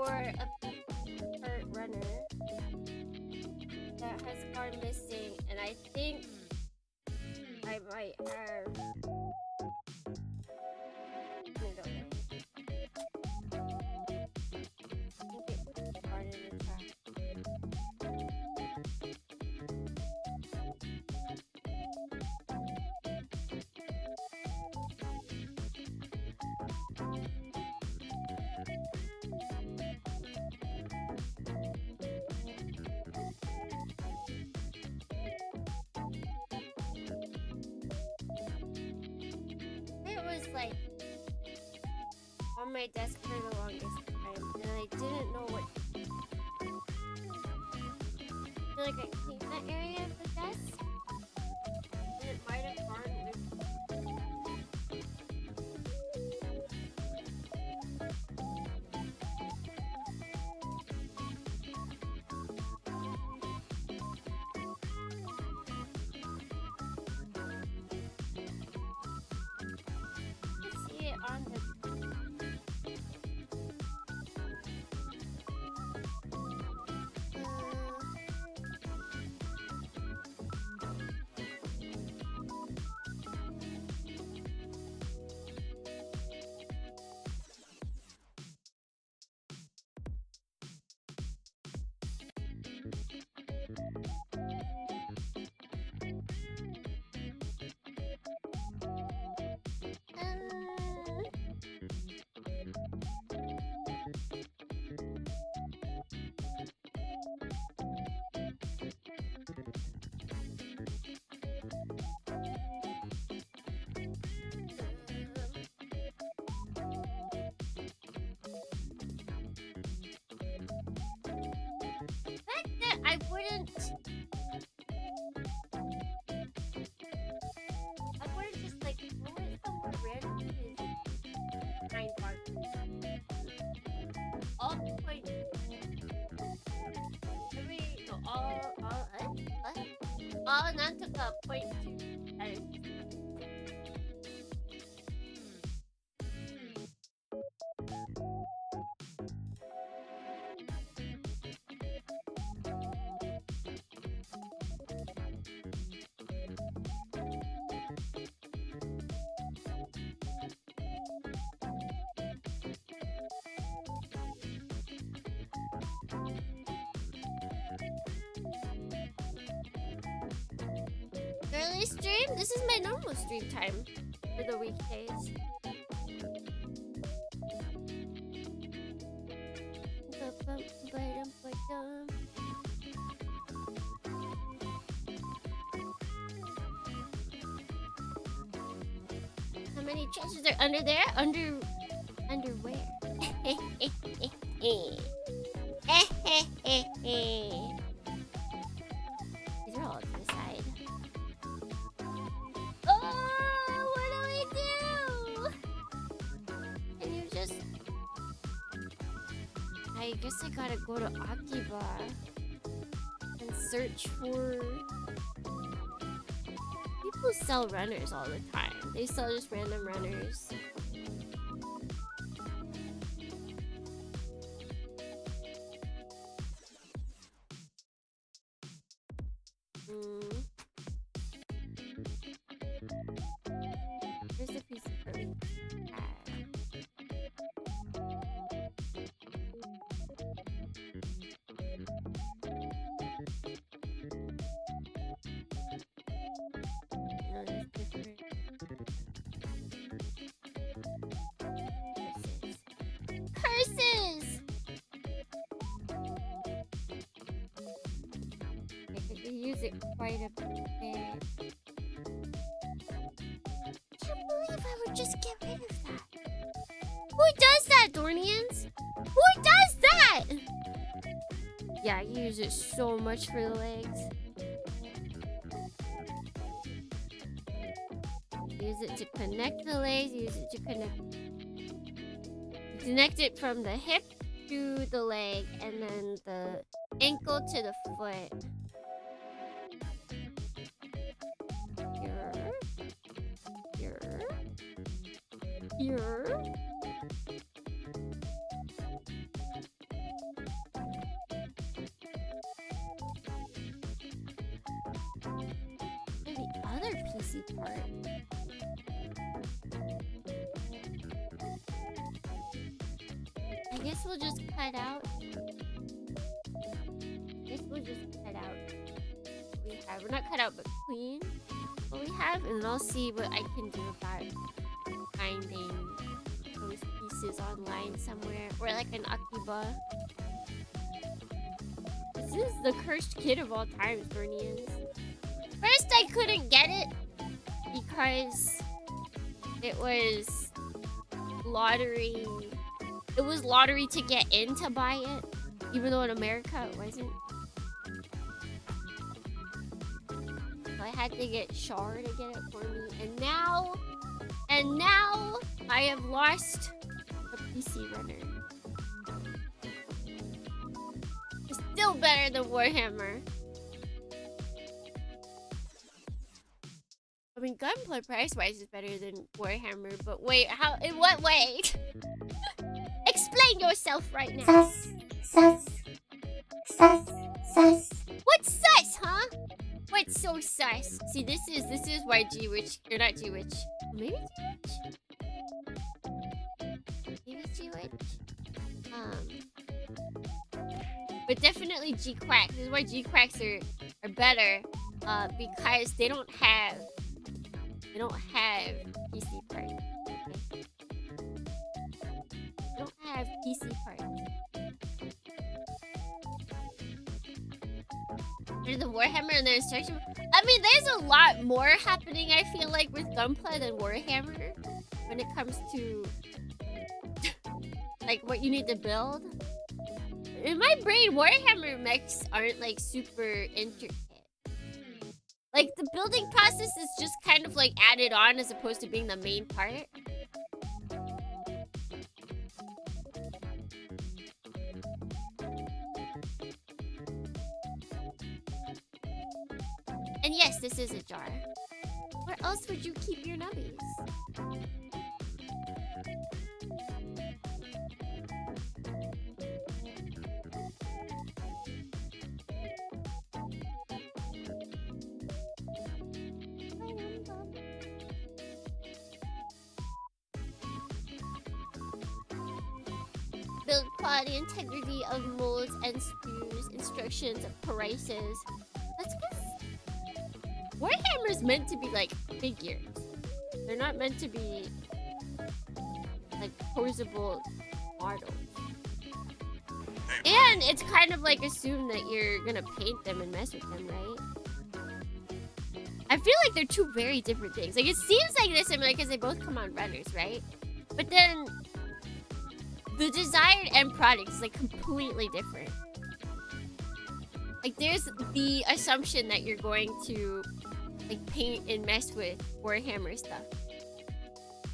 for a hurt runner that has gone missing, and I think I might have. I don't know. I think it was part of the track. It was like on my desk for the longest time, and I didn't know what. I feel like I cleaned that area of the desk, and it might have gone with. I see it on the. Fact that I wouldn't just like throw it somewhere random is kind hard. All point all Nantuka point to that is early stream? This is my normal stream time for the weekdays. How many treasures are under there? Under where? These are all to the side. Oh, what do? Can you just... I guess I gotta go to Akiba and search for... People sell runners all the time. They sell just random runners. There's a piece of curry. No, that's different. Curses! I could use it quite a bit. Can't believe I would just get rid of that. Who does that, Dornians? Who does that? Yeah, you use it so much for the legs. Use it to connect the legs, use it to connect it from the hip to the leg, and then the ankle to the foot. Here. PC part. I guess we'll just cut out. What we have. We're not cut out, but clean what we have, and then I'll see what I can do about finding those pieces online somewhere, or like an Akiba. This is the cursed kid of all times, Bernians. First, I couldn't get it because it was lottery. It was lottery to get in to buy it, even though in America it wasn't. So I had to get Char to get it for me, and now I have lost a PC runner. It's still better than Warhammer. I mean, gunplay price-wise is better than Warhammer, but wait, how? In what way? Explain yourself right now. Sus. What's sus, huh? What's so sus? See, this is why G-Witch, or not G-Witch. Maybe G-Witch? Maybe G-Witch? But definitely G-Quack. This is why G-Quacks are better. Because they don't have PC parts. Okay? They don't have PC parts. There's the Warhammer and the instruction. I mean, there's a lot more happening, I feel like, with Gunpla than Warhammer when it comes to like what you need to build. In my brain, Warhammer mechs aren't like super intricate. Like the building process is just kind of like added on as opposed to being the main part. And yes, this is a jar. Where else would you keep your nubbies? Build quality, integrity of molds and spews, instructions, prices. Let's go. Warhammer's meant to be like figures. They're not meant to be like posable models. And it's kind of like assumed that you're gonna paint them and mess with them, right? I feel like they're two very different things. Like it seems like they're similar because they both come on runners, right? But then the desired end product is like completely different. Like there's the assumption that you're going to like paint and mess with Warhammer stuff.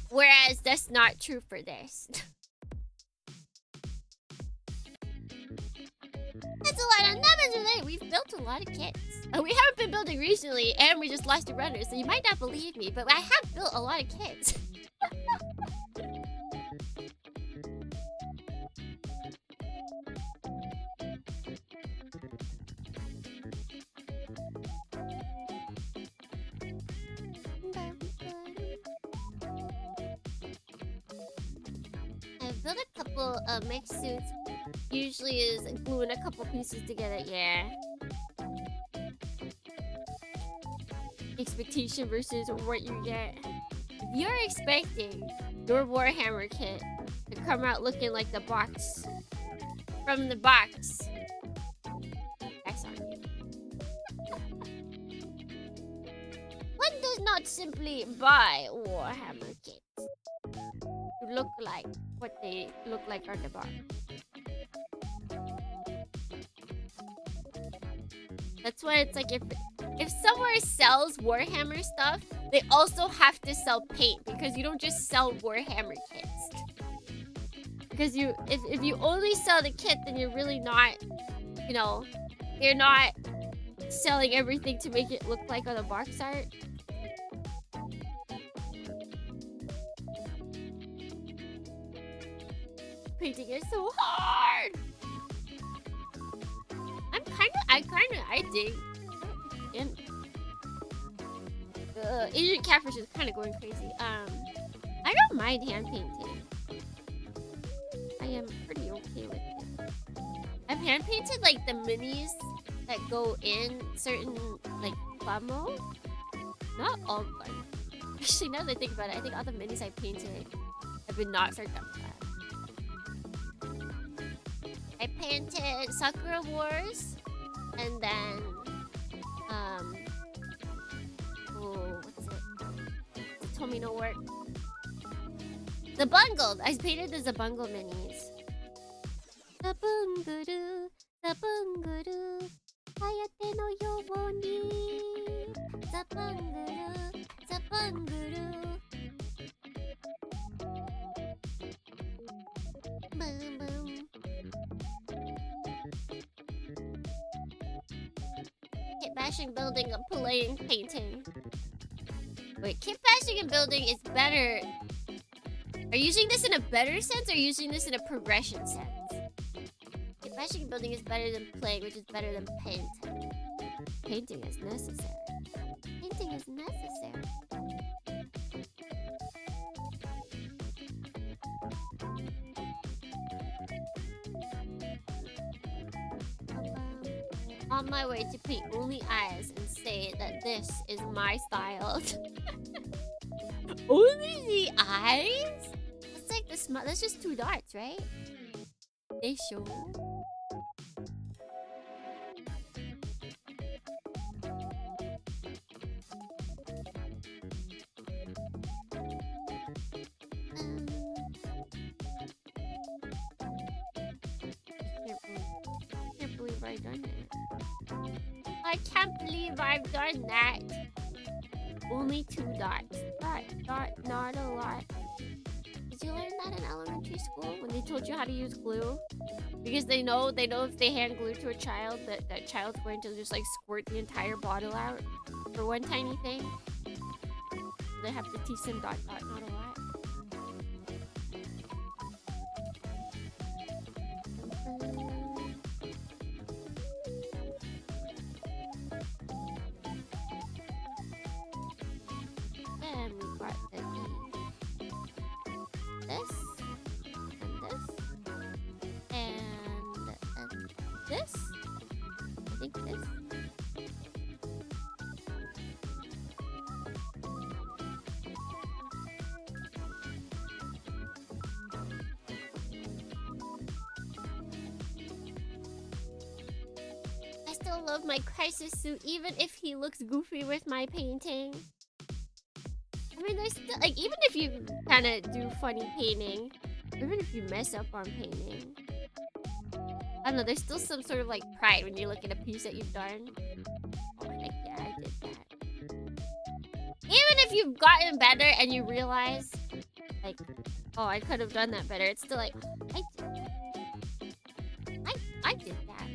Whereas that's not true for this. That's a lot of numbers today. We've built a lot of kits. We haven't been building recently and we just lost a runner, so you might not believe me, but I have built a lot of kits. I've built a couple of mech suits. Usually is gluing a couple pieces together, yeah. Expectation versus what you get. If you're expecting your Warhammer kit to come out looking like the box from the box, that's on you. One does not simply buy Warhammer kits to look like what they look like on the box. That's why it's like if somewhere sells Warhammer stuff, they also have to sell paint because you don't just sell Warhammer kits. Because if you only sell the kit, then you're really not, you know, you're not selling everything to make it look like on the box art. Painting is so hard. I dig. And Asian catfish is kind of going crazy. I don't mind hand painting. I am pretty okay with it. I've hand painted like the minis that go in certain like FOMO. Not all of them. Actually, now that I think about it, I think all the minis I painted have been not for Gumtrap. I painted Sakura Wars, and then what's it? Tomino work. The Bungled! I painted the Zabungle minis. Zabunguru, Zabunguru, Hayate no yobo ni. Zabunguru, Zabunguru. Boom, boom. Kit bashing building, playing painting. Wait, kit bashing and building is better. Are you using this in a better sense or using this in a progression sense? Kit bashing and building is better than playing, which is better than painting. Painting is necessary. Painting is necessary. On my way to paint only eyes and say that this is my style. Only the eyes? That's like the smart. That's just 2 dots, right? They show. Can't believe I've done it. I can't believe I've done that. Only 2 dots. Dot, not a lot. Did you learn that in elementary school when they told you how to use glue? Because they know if they hand glue to a child, that child's going to just like squirt the entire bottle out for one tiny thing. They have to teach them dot, not a lot. Then we got the this and this. I think this. I still love my crisis suit even if he looks goofy with my painting. I mean, there's still, like, even if you kind of do funny painting, even if you mess up on painting, I don't know, there's still some sort of, like, pride when you look at a piece that you've done. Oh, like, yeah, I did that. Even if you've gotten better and you realize, like, oh, I could have done that better, it's still like, I did that.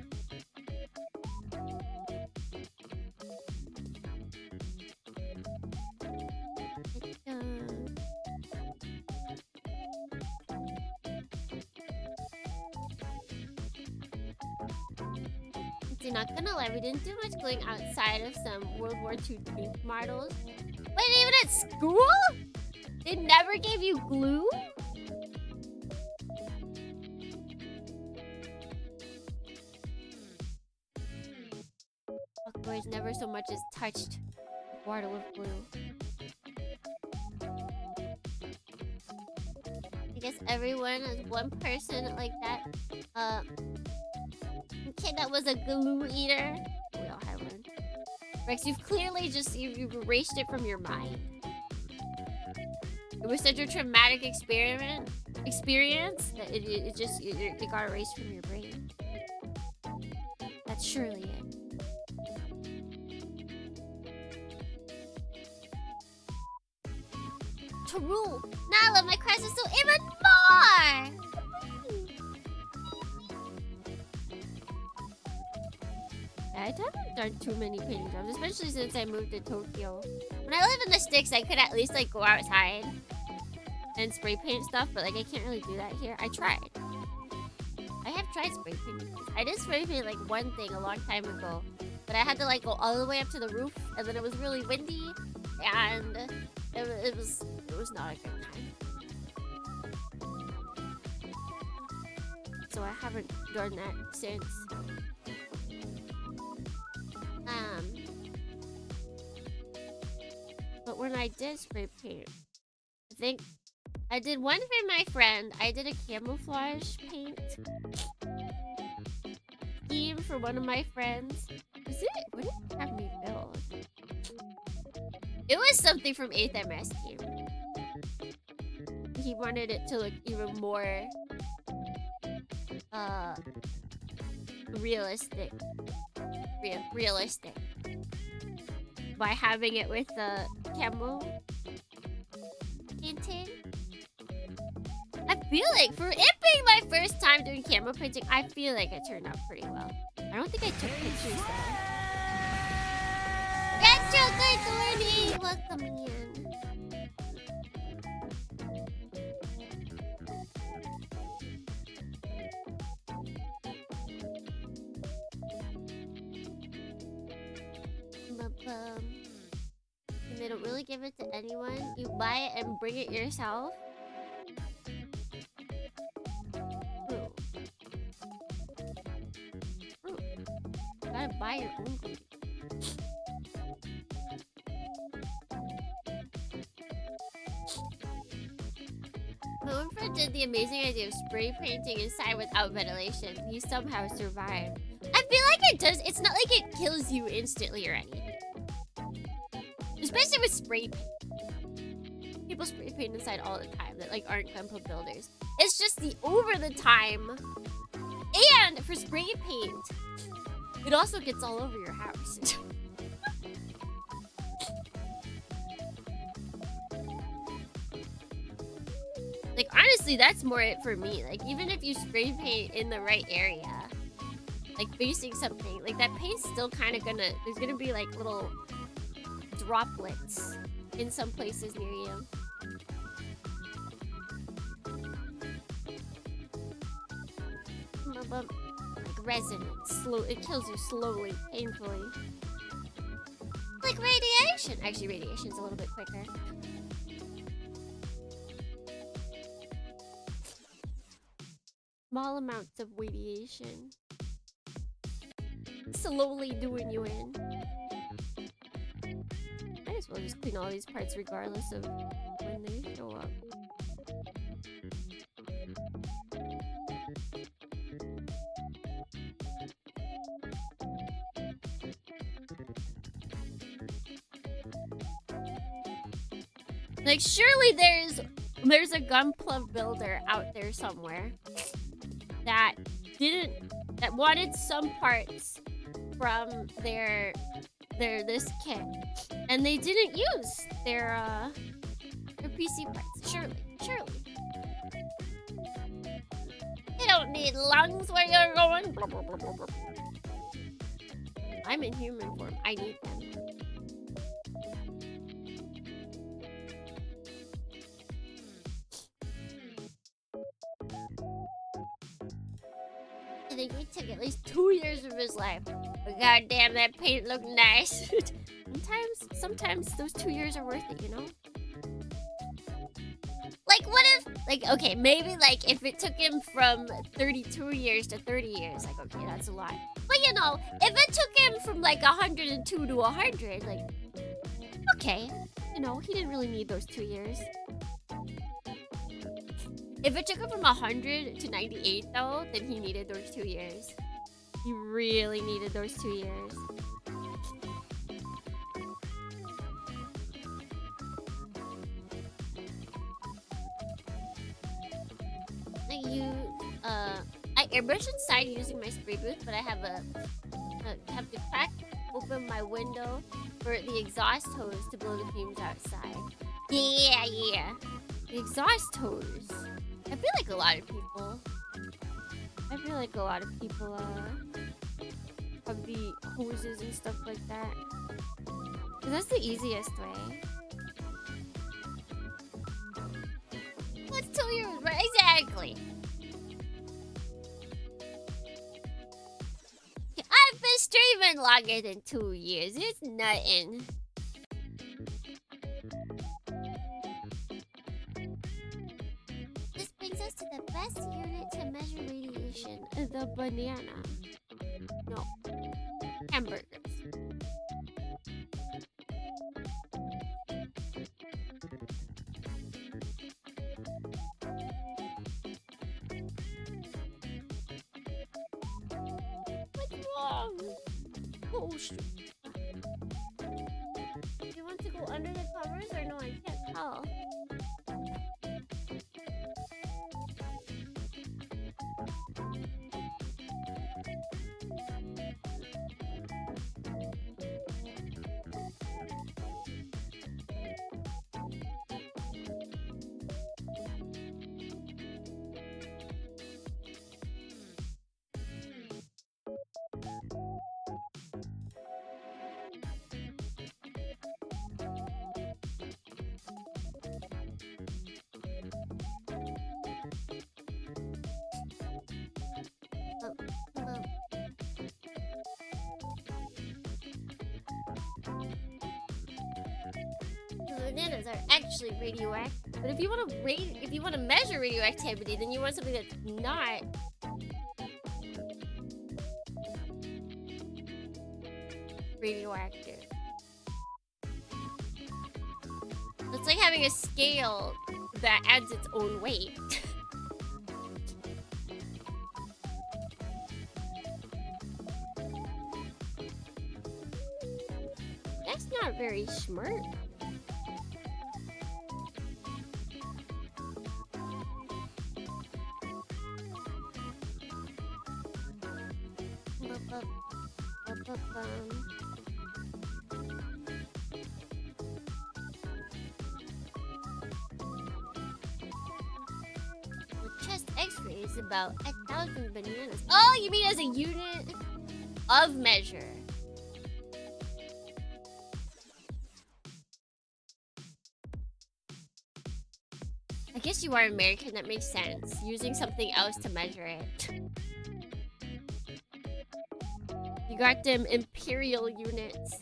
Not gonna lie, we didn't do much gluing outside of some World War II tank models. Wait, even at school? They never gave you glue? Fuckboys never so much as touched a bottle of glue. I guess everyone has one person like that. Kid that was a glue eater. We all had one. Rex, you've clearly just you've erased it from your mind. It was such a traumatic experience that it got erased from your brain. That's surely it. True. Now I love my crisis so even more. I haven't done too many painting jobs, especially since I moved to Tokyo. When I lived in the sticks, I could at least like go outside and spray paint stuff, but like I can't really do that here. I tried. I have tried spray painting. I did spray paint like one thing a long time ago, but I had to like go all the way up to the roof, and then it was really windy, and it was not a good time. So I haven't done that since. But when I did spray paint, I think I did one for my friend. I did a camouflage paint scheme for one of my friends. What did it have me build? It was something from 8th MS team. He wanted it to look even more realistic. Realistic. By having it with the camo painting. I feel like for it being my first time doing camo painting, I feel like it turned out pretty well. I don't think I took pictures though. Retro Good welcome in. And they don't really give it to anyone. You buy it and bring it yourself. True. You gotta buy your own glue. My one friend did the amazing idea of spray painting inside without ventilation. He somehow survived. I feel like it does. It's not like it kills you instantly or anything. Especially with spray paint. People spray paint inside all the time that like aren't LuKremBo builders. It's just the over the time. And for spray paint, it also gets all over your house. Like honestly, that's more it for me. Like even if you spray paint in the right area, like facing something, like that paint's still kind of gonna, there's gonna be like little droplets in some places near you. Like resin, it kills you slowly, painfully. Like radiation. Actually, radiation's a little bit quicker. Small amounts of radiation. Slowly doing you in. Might as well just clean all these parts regardless of when they show up. Like surely there's a gunpla builder out there somewhere that wanted some parts from their this kit, and they didn't use their PC parts. Surely. You don't need lungs where you're going. Blah, blah, blah, blah, blah. I'm in human form. I need them. I think he took at least 2 years of his life. But goddamn, that paint looked nice. Sometimes those 2 years are worth it, you know? Like, what if, like, okay, maybe, like, if it took him from 32 years to 30 years, like, okay, that's a lot. But, you know, if it took him from, like, 102 to 100, like, okay. You know, he didn't really need those 2 years. If it took him from 100 to 98, though, then he needed those 2 years. He really needed those 2 years. I airbrush inside using my spray booth, but I have to crack open my window for the exhaust hose to blow the fumes outside. Yeah. The exhaust hose. I feel like a lot of people have the hoses and stuff like that. 'Cause that's the easiest way. What's 2 years, right? Exactly. I've been streaming longer than 2 years. It's nothing. best unit to measure radiation? The banana. No. Hamburgers. What's wrong? Oh shoot. Do you want to go under the covers or no? I can't tell. Bananas are actually radioactive. But if you want to measure radioactivity, then you want something that's not radioactive. It's like having a scale that adds its own weight. That's not very smart. Chest X-ray is about 1,000 bananas. Oh, you mean as a unit of measure? I guess you are American, that makes sense. Using something else to measure it. You got them imperial units.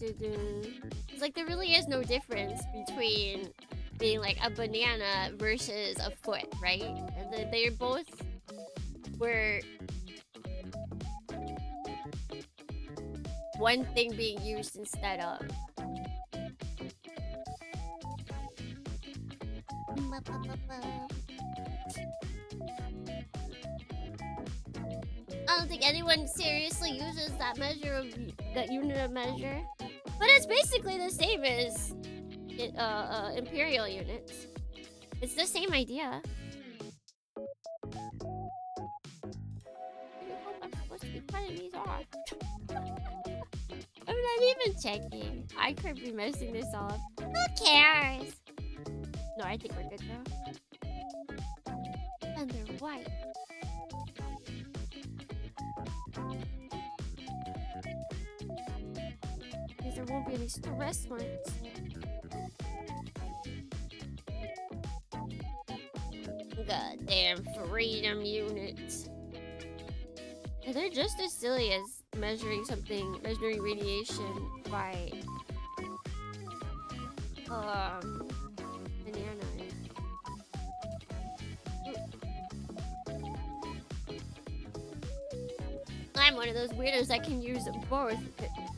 It's like there really is no difference between being like a banana versus a foot, right? And they both were one thing being used instead of. I don't think anyone seriously uses that that unit of measure. But it's basically the same as imperial units. It's the same idea. I hope I'm supposed to be cutting these off. I'm not even checking. I could be messing this up. Who cares? No, I think we're good though. And they're white. Because there won't be any stress ones. Goddamn freedom units. And they're just as silly as measuring radiation by banana. I'm one of those weirdos that can use both.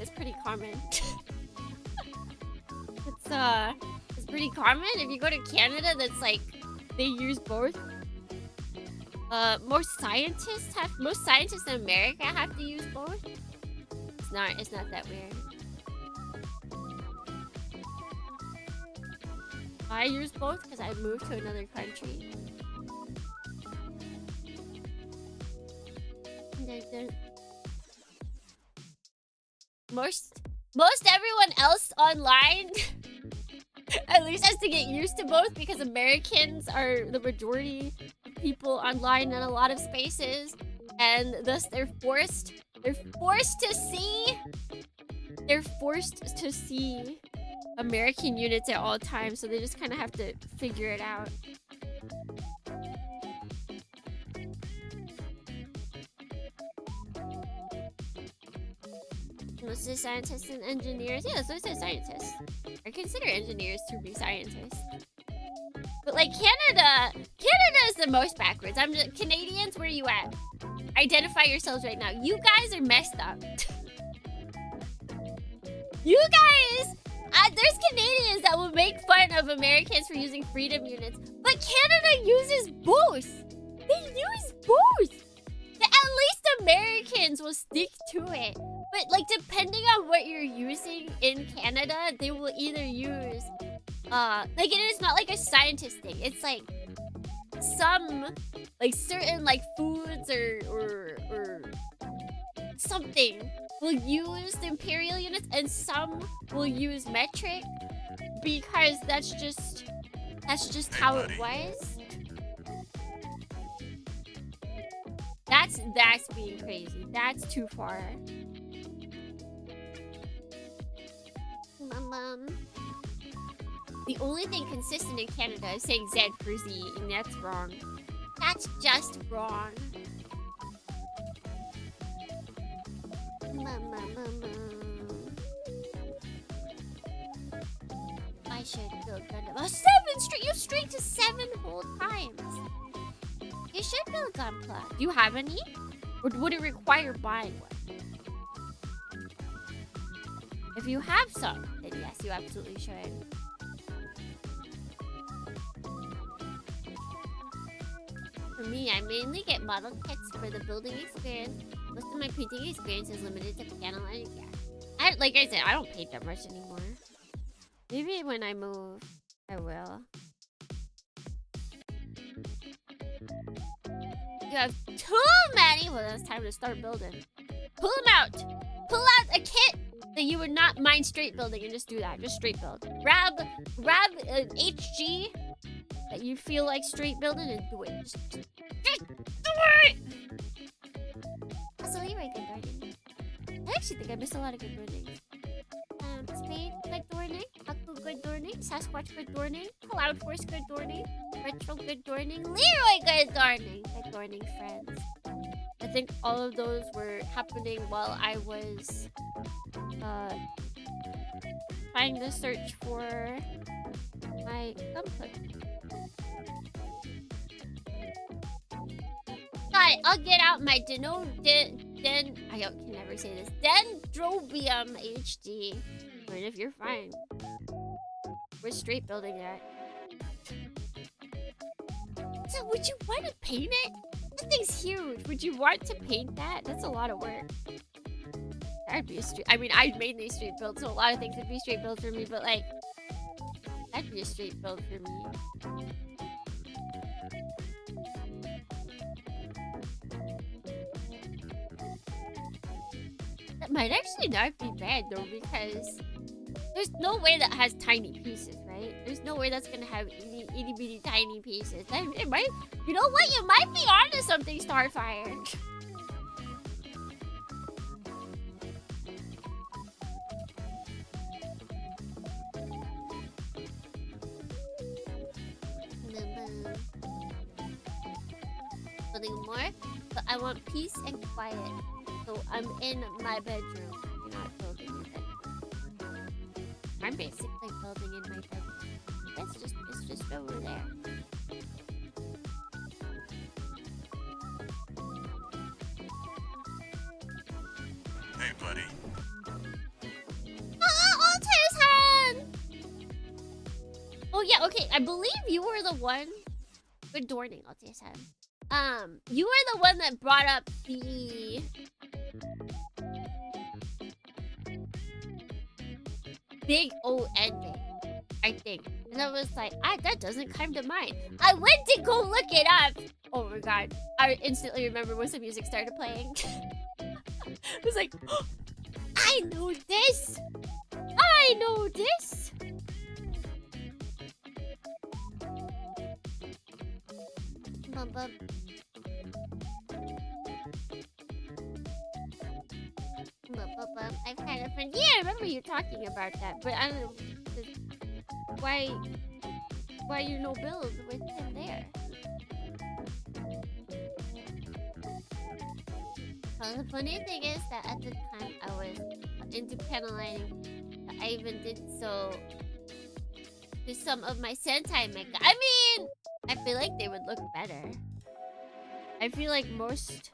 It's pretty common. It's pretty common. If you go to Canada, that's like they use both. Most scientists in America have to use both. It's not that weird. I use both because I moved to another country. Most everyone else online at least has to get used to both because Americans are the majority of people online in a lot of spaces, and thus they're forced to see American units at all times, so they just kind of have to figure it out. most of the scientists and engineers, yeah, so I said scientists. I consider engineers to be scientists. But like Canada is the most backwards. I'm just, Canadians, where you at? Identify yourselves right now. You guys are messed up. You guys, there's Canadians that will make fun of Americans for using freedom units, but Canada uses both. They use both. At least Americans will stick to it. But like depending on what you're using in Canada, they will either use like it is not like a scientist thing. It's like some like certain like foods or something will use the imperial units and some will use metric because that's just how it was. That's being crazy. That's too far. The only thing consistent in Canada is saying Z for Z, and that's wrong. That's just wrong. I should build Gundam. Oh, 7 straight! You straight to 7 whole times. You should build Gunpla. Do you have any? Or would it require buying one? If you have some, then yes, you absolutely should. For me, I mainly get model kits for the building experience. Most of my painting experience is limited to panel and yeah. Like I said, I don't paint that much anymore. Maybe when I move, I will. You have too many. Well, it's time to start building. Pull them out. Pull out a kit that you would not mind straight building and just do that. Just straight build. Grab an HG that you feel like straight building and do it. Just do it. Also, Leroy, good gardening. I actually think I missed a lot of good gardening. Spade, good gardening. Haku, good gardening. Sasquatch, good gardening. Cloud Force, good gardening. Retro, good gardening. Leroy, good gardening. Good gardening, friends. I think all of those were happening while I was trying to search for my thumbprint. Got it. I'll get out my I can never say this. Dendrobium HD. I mean, if you're fine. We're straight building that. So, would you want to paint it? That thing's huge. Would you want to paint that? That's a lot of work. That'd be a street. I mean, I mainly street build, so a lot of things would be straight build for me, but like, that'd be a straight build for me. That might actually not be bad though, because there's no way that has tiny pieces, right? There's no way that's gonna have itty bitty tiny pieces. It might, you know what? You might be onto something, Starfire. Building more, but I want peace and quiet. So I'm in my bedroom. You're not building your bedroom. I'm basically building in my bedroom. It's just over there. Hey, buddy. Oh yeah, okay. I believe you were the one. Good dawning, Altis-san. You were the one that brought up the big O ending, I think. And I was like, that doesn't come to mind. I went to go look it up. Oh my god. I instantly remember once the music started playing. I was like, oh, I know this. I know this. Bum. I've had a friend. Yeah, I remember you talking about that, but I don't know why you no build with him there. Well, the funny thing is that at the time I was in panel lining. I even did so to some of my Sentai mecha. I mean, I feel like they would look better. I feel like most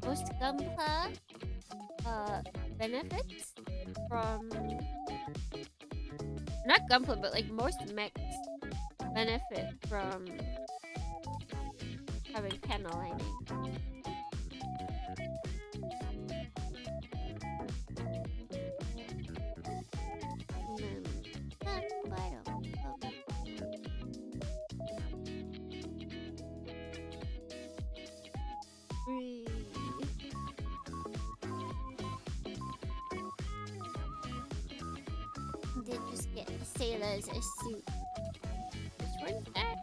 Gunpla benefits from not Gunpla, but like most mechs benefit from having panel lining. Did just get sailors a suit. Which one's that?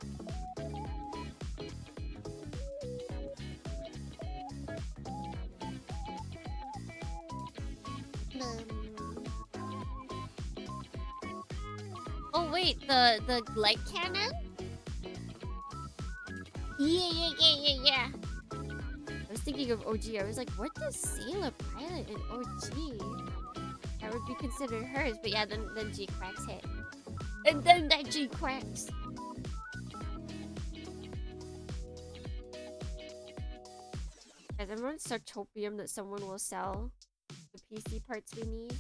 Oh wait, the light cannon? Yeah. I was thinking of OG. I was like, what does Sailor Pilot in OG? That would be considered hers, but yeah, then G cracks hit. And then that G cracks. Guys, I'm on Sartopium that someone will sell the PC parts we need.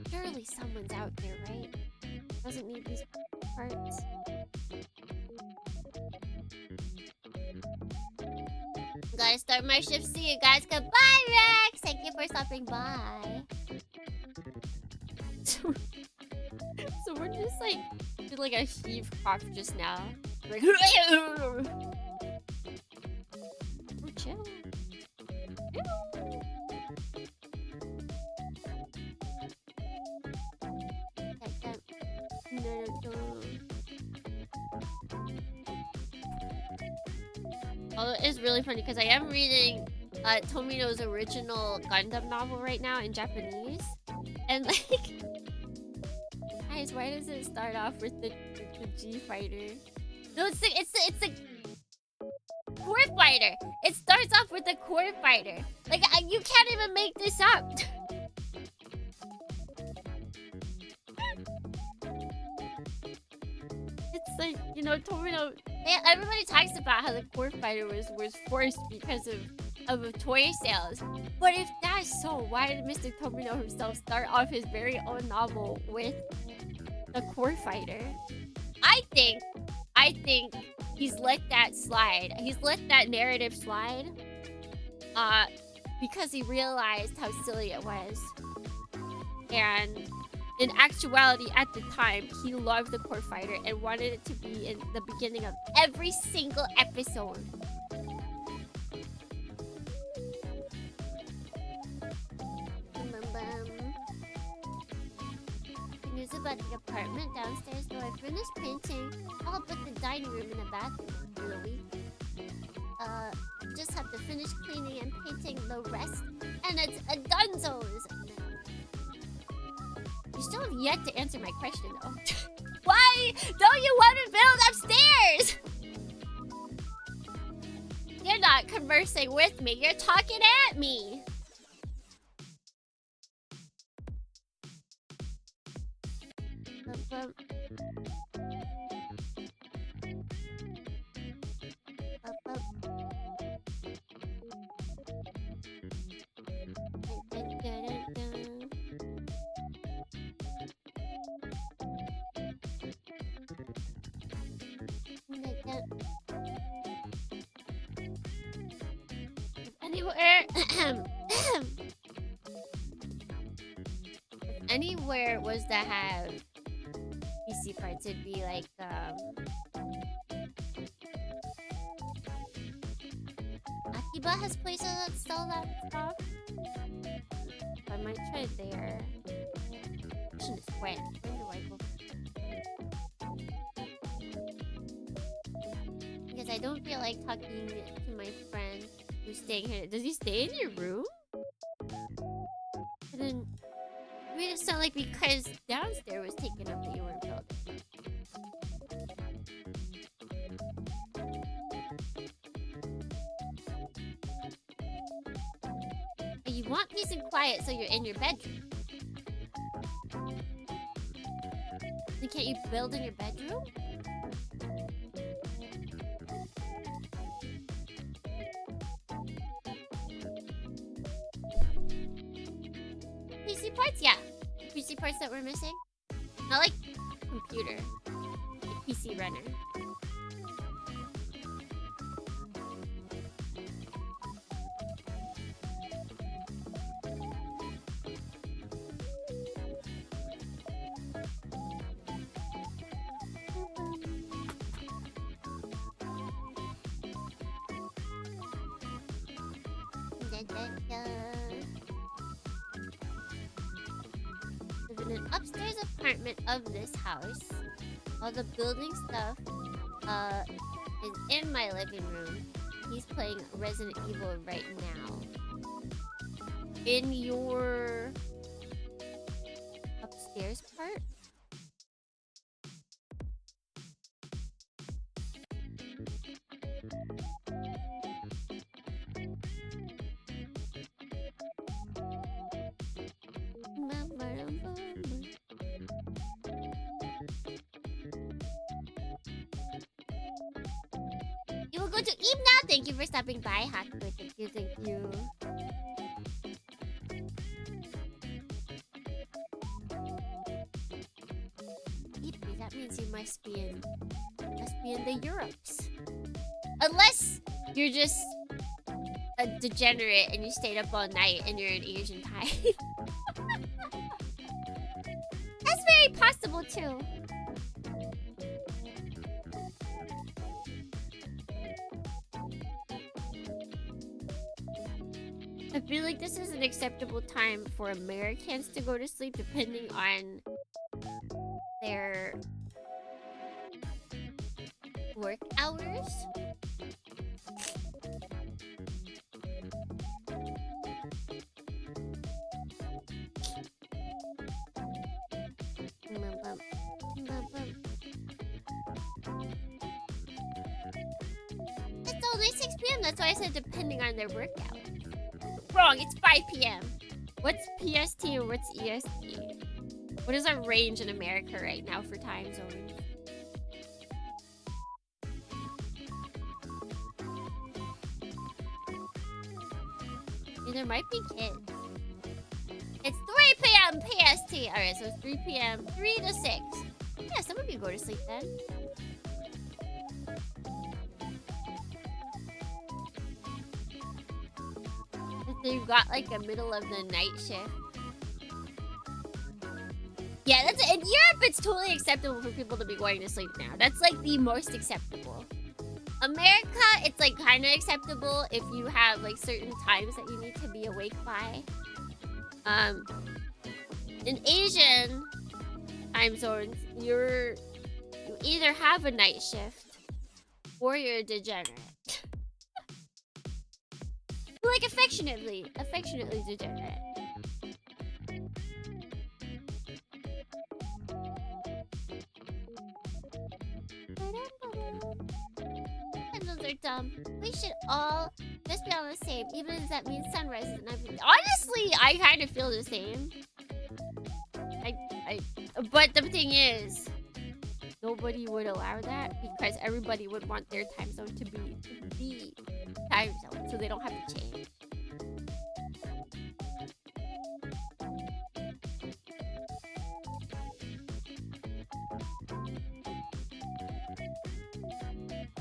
Surely someone's out there, right? Doesn't need these parts. Gotta start my shift. See you guys. Goodbye, Rex. Thank you for stopping by. Someone just like did like a heave cough just now. Like, oh, chill. Oh, it's really funny because I am reading Tomino's original Gundam novel right now in Japanese, and like, guys, why does it start off with the G fighter? No, it's the core fighter. It starts off with the core fighter. Like, you can't even make this up. It's like, you know, Tomino. Everybody talks about how the core fighter was forced because of toy sales. But if that's so, why did Mr. Tomino himself start off his very own novel with the core fighter? I think he's let that slide. He's let that narrative slide. Because he realized how silly it was. And in actuality, at the time, he loved the core fighter and wanted it to be in the beginning of every single episode. News about the apartment downstairs, though I finished painting all but the dining room and the bathroom in a week. Just have to finish cleaning and painting the rest, and it's a dunzos. You still have yet to answer my question, though. Why don't you want to build upstairs? You're not conversing with me. You're talking at me. Anywhere was to have PC parts, it'd be like Akiba has places that sell that stuff. I might try there. Question is when? When do I go? Because I don't feel like talking to my friend who's staying here. Does he stay in your room? And then you made it sound like because downstairs was taken up that you weren't building. Are you You want peace and quiet, so you're in your bedroom. Then can't you build in your bedroom? PC parts? Yeah. PC parts that we're missing? Not like computer. Like PC runner. Live in an upstairs apartment of this house. All the building stuff is in my living room. He's playing Resident Evil right now. In your upstairs part? You will go to Eve now. Thank you for stopping by, Hakko. Thank you, thank you. Italy, that means you must be in the Europes. Unless you're just a degenerate and you stayed up all night and you're an Asian type. That's very possible too. I feel like this is an acceptable time for Americans to go to sleep depending on their work hours. It's only 6 p.m. That's why I said depending on their work hours. Wrong, it's 5 p.m. What's PST and what's EST? What is our range in America right now for time zones? Yeah, there might be kids. It's 3 p.m. PST. Alright, so it's 3 p.m. 3 to 6. Yeah, some of you go to sleep then. If you've got like a middle of the night shift. Yeah, that's in Europe. It's totally acceptable for people to be going to sleep now. That's like the most acceptable. America, it's like kind of acceptable if you have like certain times that you need to be awake by. In Asian time zones, you either have a night shift or you're a degenerate. Like affectionately degenerate. Candles are dumb. We should all just be on the same, even if that means sunrises and everything. Honestly, I kind of feel the same. But the thing is, nobody would allow that because everybody would want their time zone to be the time zone, so they don't have to change.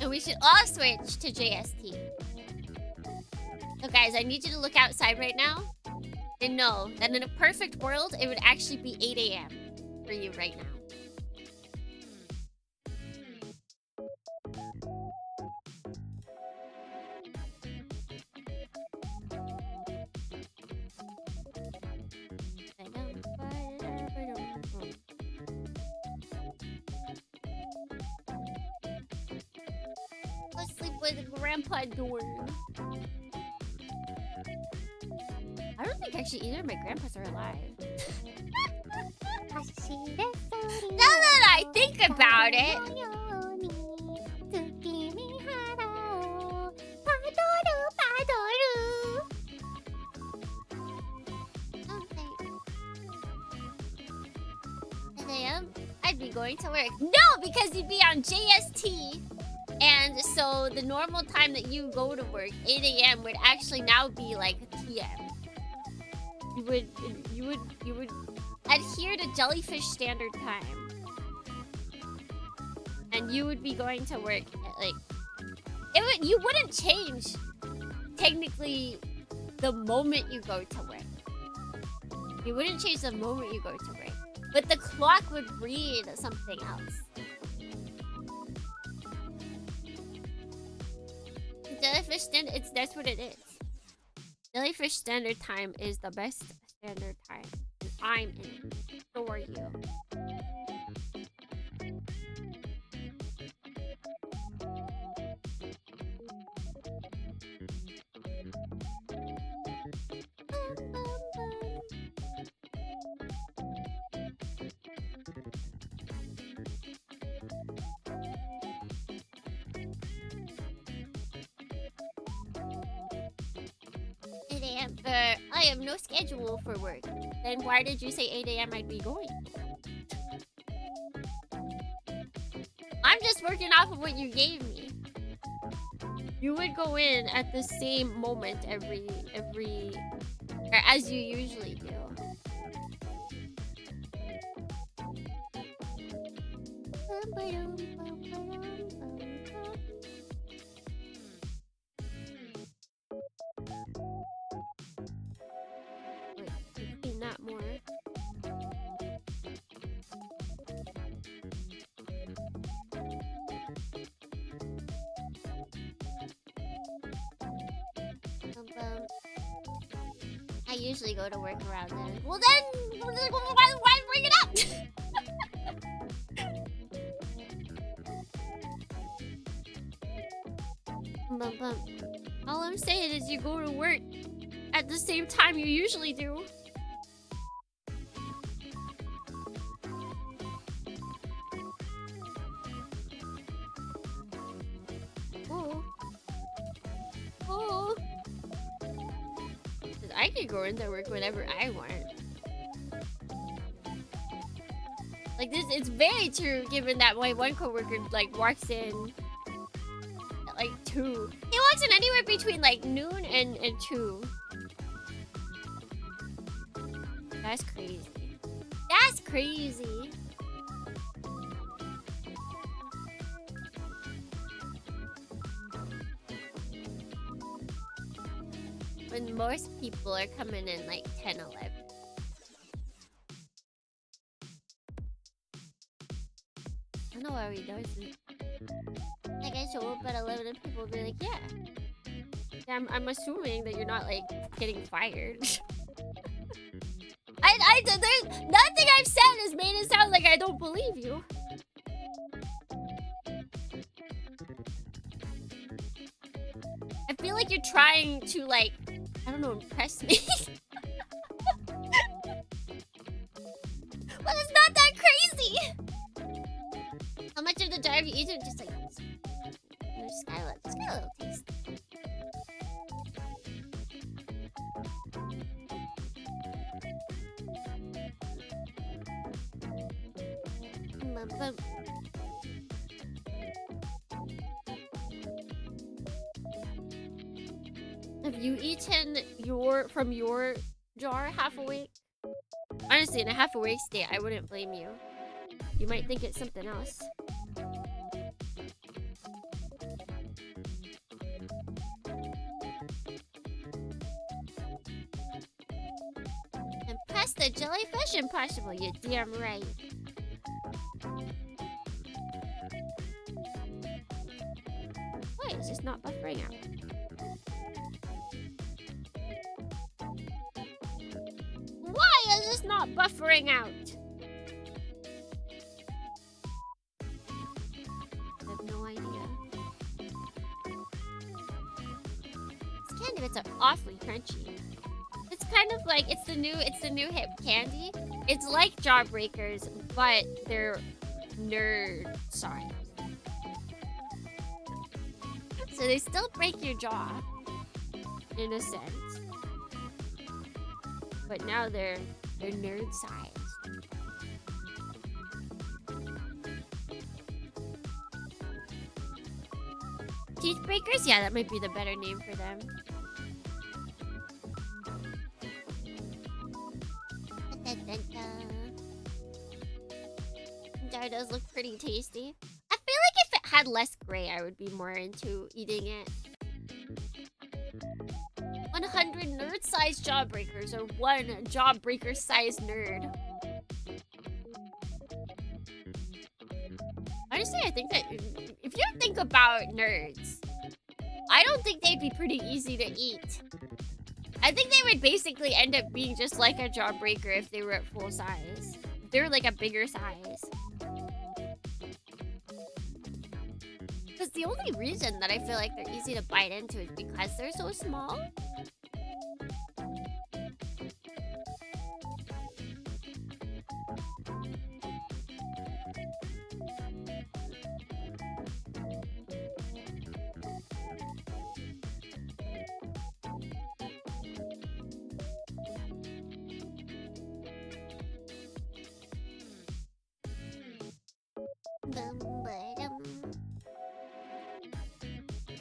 And we should all switch to JST. So guys, I need you to look outside right now and know that in a perfect world, it would actually be 8 a.m. for you right now. Go sleep with Grandpa Dorn. I don't think actually either of my grandpas are alive. Now that I think about it. I'd be going to work. No, because you'd be on JST. And so the normal time that you go to work, 8 a.m. would actually now be like PM. You would adhere to jellyfish standard time. And you would be going to work at like you wouldn't change technically the moment you go to work. You wouldn't change the moment you go to work. But the clock would read something else. Jellyfish standard, that's what it is. Jellyfish standard time is the best standard time. And I'm in it for you. I have no schedule for work. Then why did you say 8 a.m. I'd be going? I'm just working off of what you gave me. You would go in at the same moment or as you usually do. Not more. I usually go to work around then. Well then, why bring it up? All I'm saying is you go to work at the same time you usually do. I could go into work whenever I want. Like this, it's very true given that my one coworker like walks in at like 2. He walks in anywhere between like noon and 2. That's crazy. That's crazy. When most people are coming in like 10, 11. I don't know why he does it. Like I show up at 11 and people will be like, yeah. I'm assuming that you're not like getting fired. There's nothing I've said has made it sound like I don't believe you. I feel like you're trying to like, I don't know, impress me. Well, it's not that crazy. How much of the jar have you eaten? Just like, just got a little taste. Have you eaten from your jar half awake? Honestly, in a half awake state, I wouldn't blame you. You might think it's something else. And press the jellyfish impossible, you're damn right. Why is this not buffering out? Why is this not buffering out? I have no idea. These candy bits are awfully crunchy. It's kind of like it's the new hip candy. It's like Jawbreakers, but they're nerd size. So they still break your jaw, in a sense. But now they're nerd sized. Jawbreakers? Yeah, that might be the better name for them. That does look pretty tasty. I feel like if it had less gray, I would be more into eating it. 100 nerd-sized jawbreakers, or 1 jawbreaker-sized nerd. Honestly, I think that if you think about nerds, I don't think they'd be pretty easy to eat. I think they would basically end up being just like a jawbreaker if they were at full size. If they were like a bigger size. Because the only reason that I feel like they're easy to bite into is because they're so small.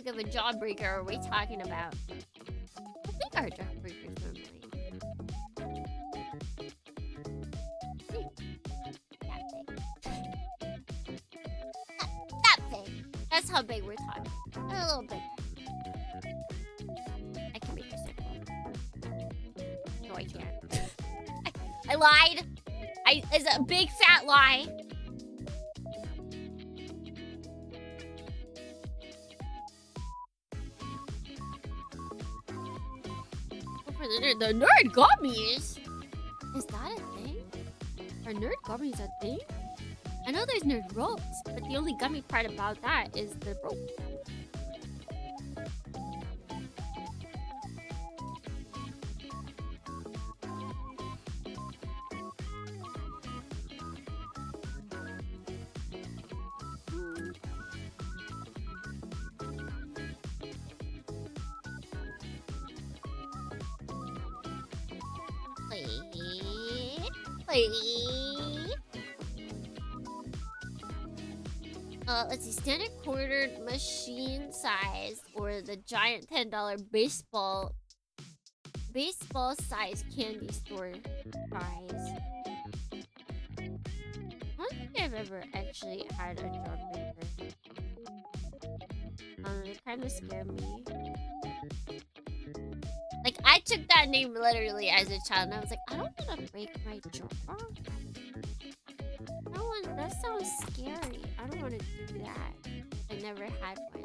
What of a jawbreaker are we talking about? I think our jawbreakers normally. That big. That big. That's how big we're talking. They're a little bit. I can make a circle. No, I can't. I lied. It's a big fat lie. The nerd gummies? Is that a thing? Are nerd gummies a thing? I know there's nerd ropes, but the only gummy part about that is the rope. Let's see, standard quartered machine size or the giant $10 baseball size candy store prize. I don't think I've ever actually had a jawbreaker. They kind of scare me. Like, I took that name literally as a child, and I was like, I don't want to break my jaw. That sounds scary. I don't want to do that. I never had one.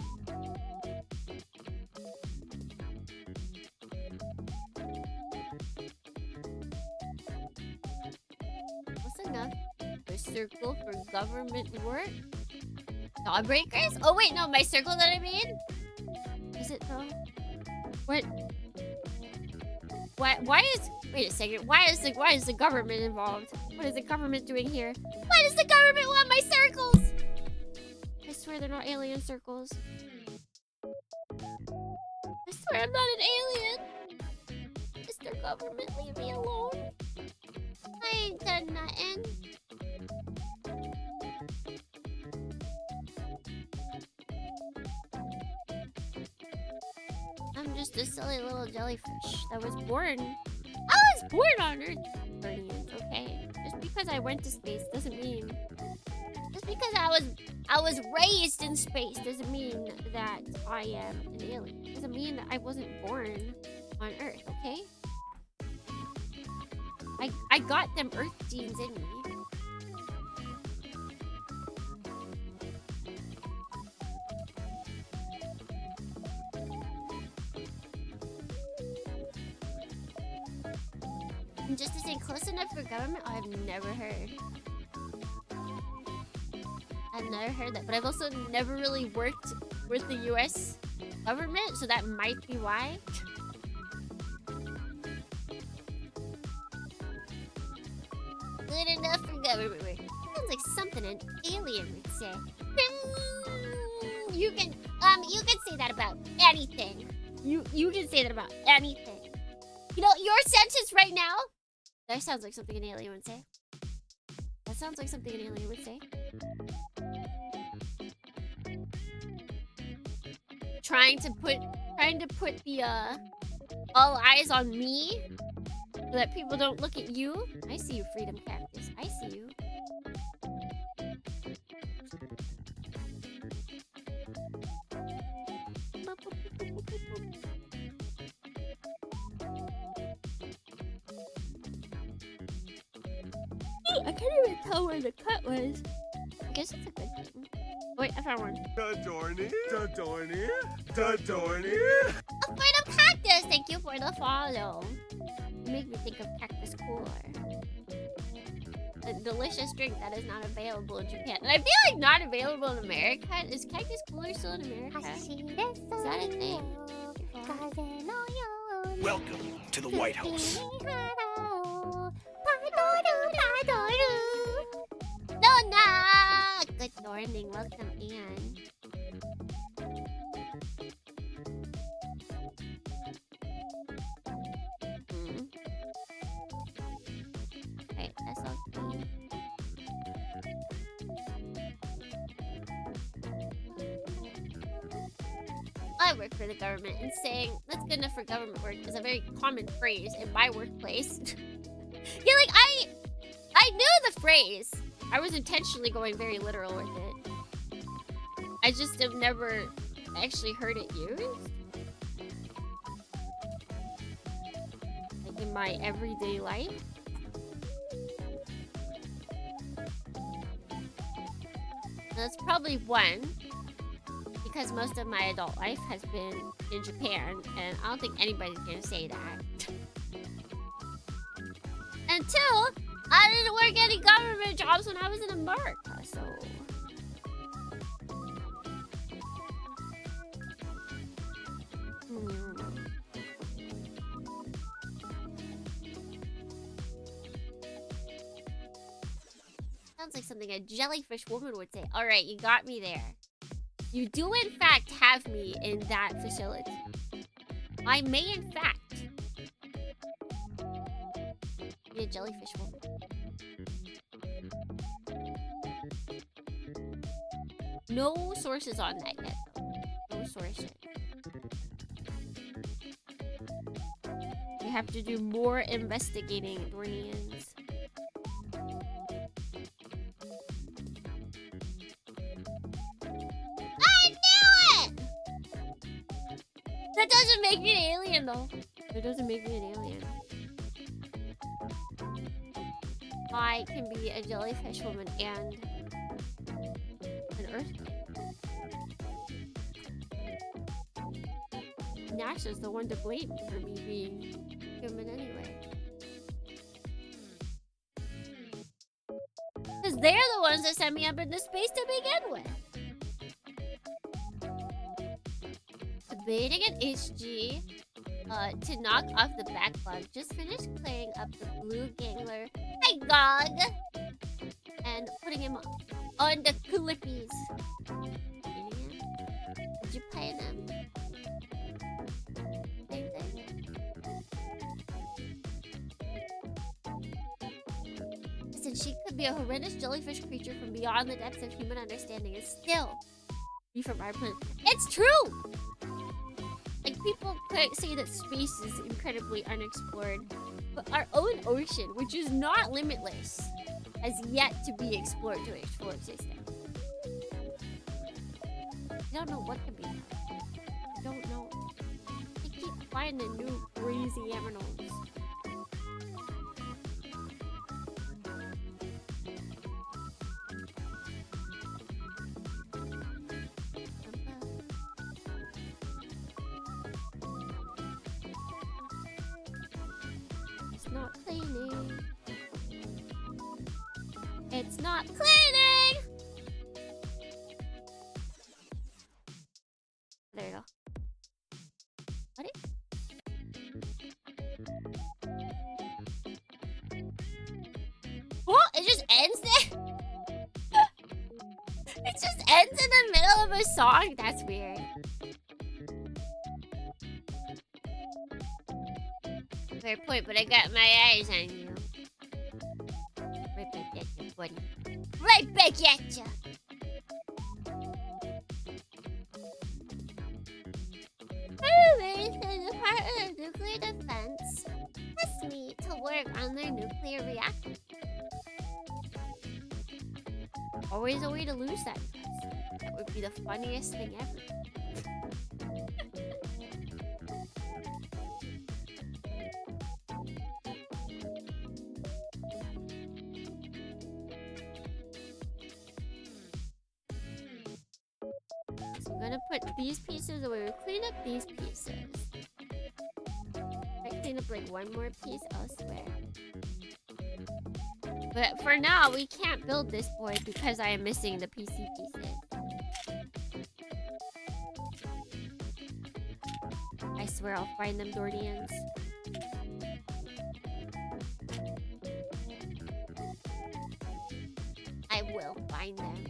What's enough for circle for government work? Jawbreakers? Oh wait, no, my circle that I made? Is it though? What? Why is... Wait a second. Why is the government involved? What is the government doing here? Why does the government want my circles? I swear they're not alien circles. I swear I'm not an alien. Mr. Government, leave me alone. I ain't done nothing. I'm just a silly little jellyfish that was born. I was born on Earth, Guardians, okay? Just because I went to space doesn't mean... Just because I was raised in space doesn't mean that I am an alien. Doesn't mean that I wasn't born on Earth, okay? I got them Earth genes in me. And just to say close enough for government, I've never heard. I've never heard that, but I've also never really worked with the US government, so that might be why. Good enough for government work. Sounds like something an alien would say. You can say that about anything. You can say that about anything. You know, your sentence right now, that sounds like something an alien would say. That sounds like something an alien would say. trying to put the all eyes on me so that people don't look at you. I see you, Freedom Cactus. I see you. I can't even tell where the cut was. I guess it's a good thing. Wait, I found one. Dadorny, Dadorny, Dadorny. Oh, Freedom Cactus! Thank you for the follow. You make me think of Cactus Cooler. A delicious drink that is not available in Japan. And I feel like not available in America. Is Cactus Cooler still in America? Is that a thing? Welcome to the White House. Nona! Good morning. Welcome in. Wait, that's all clean. I work for the government, and saying "that's good enough for government work" is a very common phrase in my workplace. Yeah, like I knew the phrase. I was intentionally going very literal with it. I just have never actually heard it used. Like in my everyday life. That's probably one, because most of my adult life has been in Japan, and I don't think anybody's gonna say that. And two, I didn't work any government jobs when I was in America, so... Sounds like something a jellyfish woman would say. Alright, you got me there. You do in fact have me in that facility. I may in fact be a jellyfish woman. No sources on that yet, though. No sources. We have to do more investigating, Dornians. I knew it! That doesn't make me an alien, though. It doesn't make me an alien. I can be a jellyfish woman and an earthquake. NASA's the one to blame for me being human anyway. Because they're the ones that sent me up into space to begin with. Debating an HG to knock off the backlog. Just finished clearing up the blue gangler. Hi, Gog! And putting him on the clippies. Did you pay them? Same thing. Listen, she could be a horrendous jellyfish creature from beyond the depths of human understanding and still be from our planet. It's true! Like, people could say that space is incredibly unexplored, but our own ocean, which is not limitless, has yet to be explored to its full existence. I don't know what could be. I don't know. They keep finding new crazy animals. It's not cleaning. It's not cleaning! There you go. What? What? It just ends there? It just ends in the middle of a song? That's weird. Fair point, but I got my eyes on you. Right back at you, buddy. Right back at you! part of the nuclear defense test me to work on their nuclear reactor. Always a way to lose that test. That would be the funniest thing ever. So I'm gonna put these pieces away. We'll clean up these pieces. I clean up like one more piece elsewhere. But for now, we can't build this boy because I am missing the PC pieces. I swear I'll find them, Dordians. I will find them.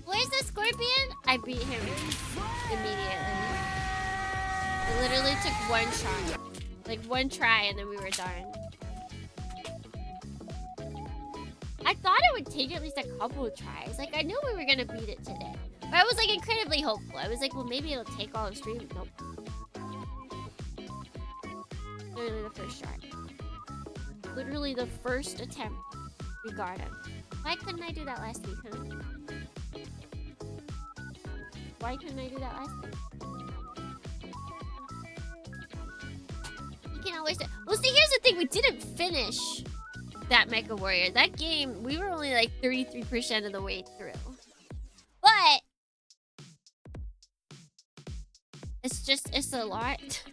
Where's the scorpion? I beat him immediately. It literally took one shot. Like one try and then we were done. I thought it would take at least a couple of tries. Like I knew we were gonna beat it today. But I was like incredibly hopeful. I was like, well maybe it'll take all of stream. Nope. Literally the first shot. Literally the first attempt. We got him. Why couldn't I do that last week, huh? Why couldn't I do that last week? You can always do. Well, see, here's the thing. We didn't finish that Mecha Warrior. That game, we were only like 33% of the way through. But it's a lot.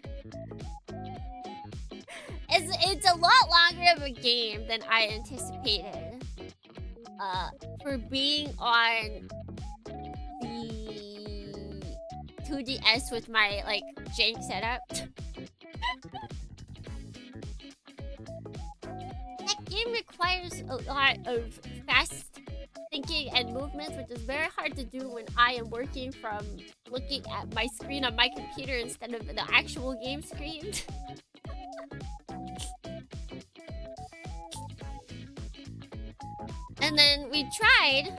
It's a lot longer of a game than I anticipated. For being on the 2DS with my like jank setup. That game requires a lot of fast thinking and movements, which is very hard to do when I am working from looking at my screen on my computer instead of the actual game screen. And then we tried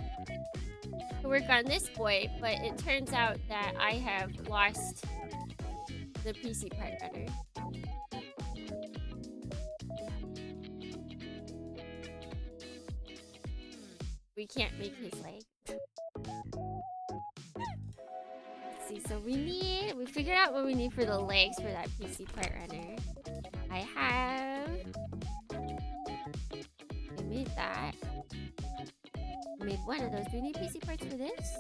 to work on this boy, but it turns out that I have lost the PC part runner. We can't make his leg. Let's see, so we figured out what we need for the legs for that PC part runner. I made that. I made one of those. Do we need PC parts for this?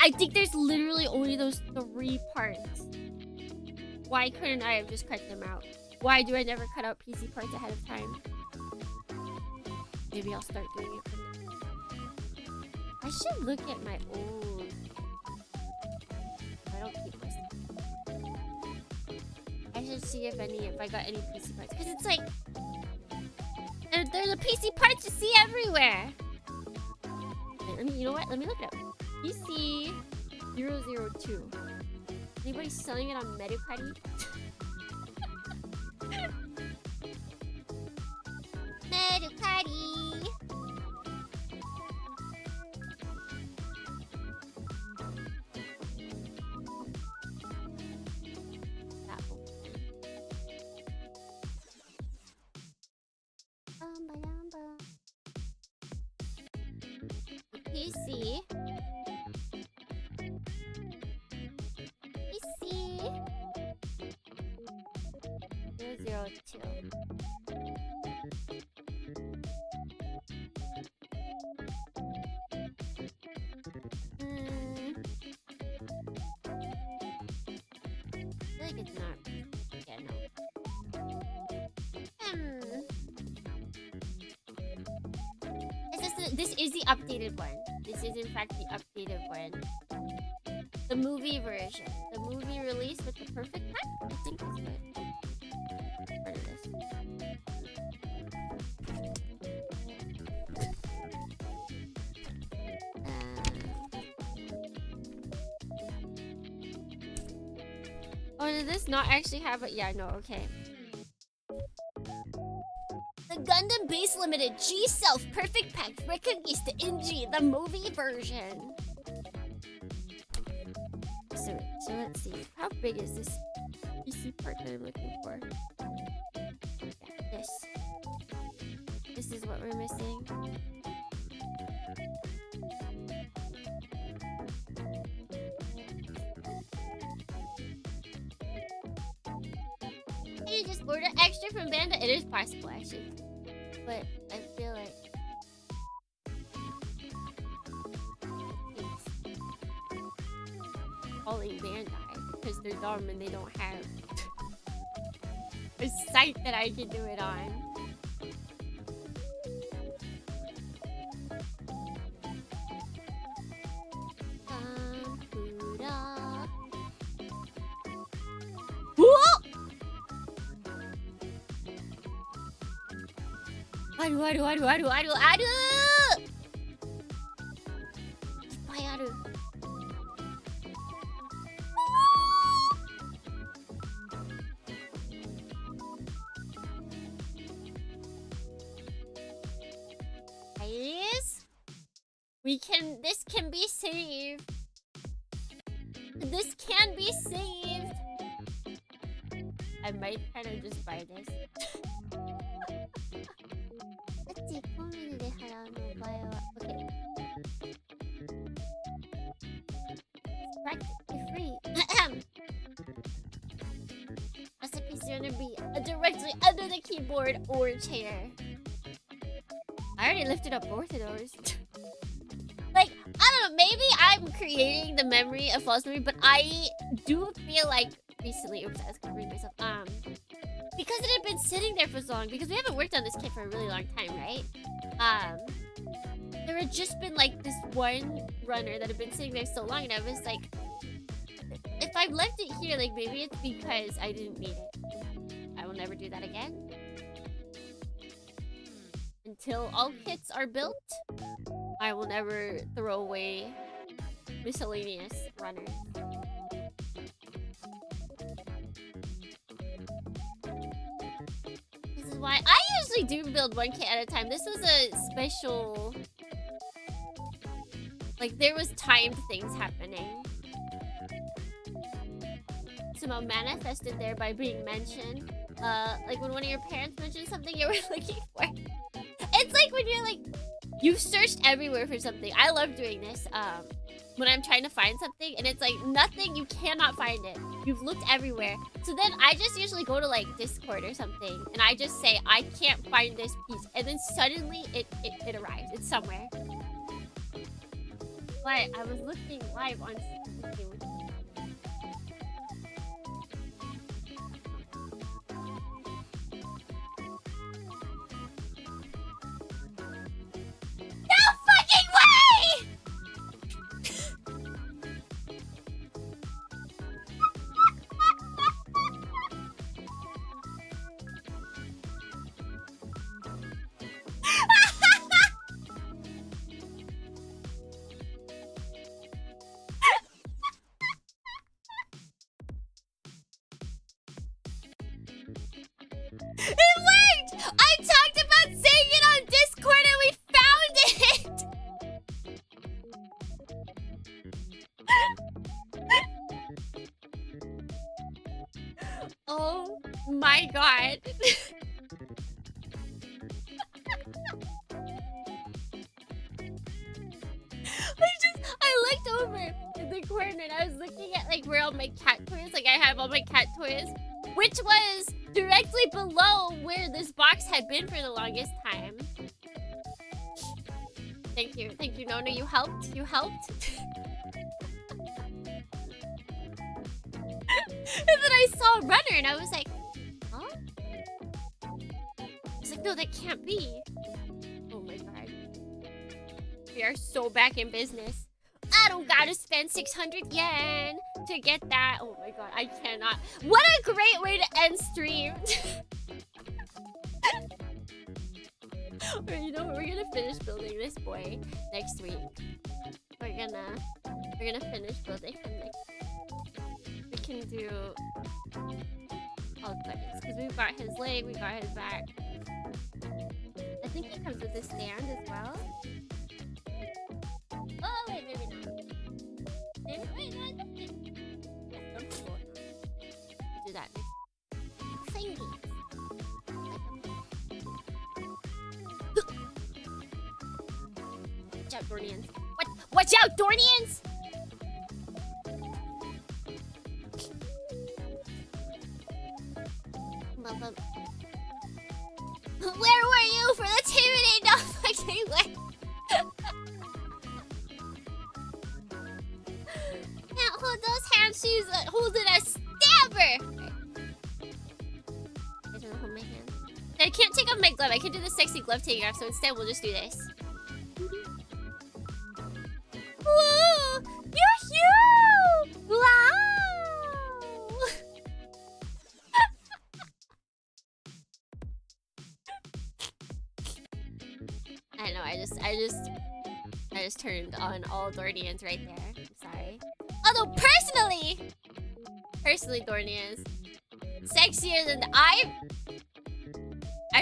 I think there's literally only those 3 parts. Why couldn't I have just cut them out? Why do I never cut out PC parts ahead of time? Maybe I'll start doing it from now. I should look at my old... I don't keep my stuff. I should see if I got any PC parts. Because it's like... There's a PC parts you see everywhere! Wait, you know what? Let me look it up. PC 002. Anybody selling it on Medicati? Medicati! PC. PC 002. I feel like it's not. Yeah, no. This is the updated one. This is in fact the updated one. The movie version. The movie release with the perfect pack? I think that's good. Part of this. Oh, did this not actually have it? Yeah, no, okay. The Gundam Base Limited G Self Perfect Pack Reconquista NG, the movie version. So let's see. How big is this PC part that I'm looking for? Yeah, this. This is what we're missing. Can you just order extra from Banda? It is possible actually. But I feel like calling Bandai because they're dumb and they don't have a site that I can do it on. Aru! Ippai aru. Guys, this can be saved. This can be saved. I might kind of just buy this. Let's see, okay. It's practically free. Recipes gonna be directly under the keyboard or chair. I already lifted up both of those. Like, I don't know, maybe I'm creating the memory of false memory, but I do feel like recently, oops, I was covering myself. Because it had been sitting there for so long, because we haven't worked on this kit for a really long time, right? There had just been like this one runner that had been sitting there so long, and I was like, if I've left it here, like maybe it's because I didn't need it. I will never do that again. Until all kits are built, I will never throw away miscellaneous runners. This is why I usually do build one kit at a time. This was a special... Like, there was timed things happening. Somehow manifested there by being mentioned. Like when one of your parents mentioned something you were looking for. It's like when you're like, you've searched everywhere for something. I love doing this. When I'm trying to find something and it's like nothing, you cannot find it. You've looked everywhere. So then I just usually go to like Discord or something and I just say, I can't find this piece. And then suddenly it arrives. It's somewhere. But I was looking live on Steam. Been for the longest time. Thank you, Nona. You helped. And then I saw a runner and I was like, huh? I was like, no, that can't be. Oh my god. We are so back in business. I don't gotta spend 600 yen to get that. Oh my god, I cannot. What a great way to end stream. You know what? We're gonna finish building this boy next week. We're gonna finish building him next week. can do all things. Because we've got his leg, we got his back. I think he comes with a stand as well. Oh, wait, maybe not. Maybe, wait, no, I think it... Yeah, some people do that next. Thingies. Watch out, Dornians. What? Watch out, Dornians! Mother. Where were you for the Timothy? No fucking way. Can't hold those hand shoes holding a stabber. I don't hold my hand. I can't take off my glove. I can do the sexy glove taking off, so instead we'll just do this. Whoa! You're huge! Wow! I know, I just turned on all Dornians right there. I'm sorry. Although personally Dornians, sexier than I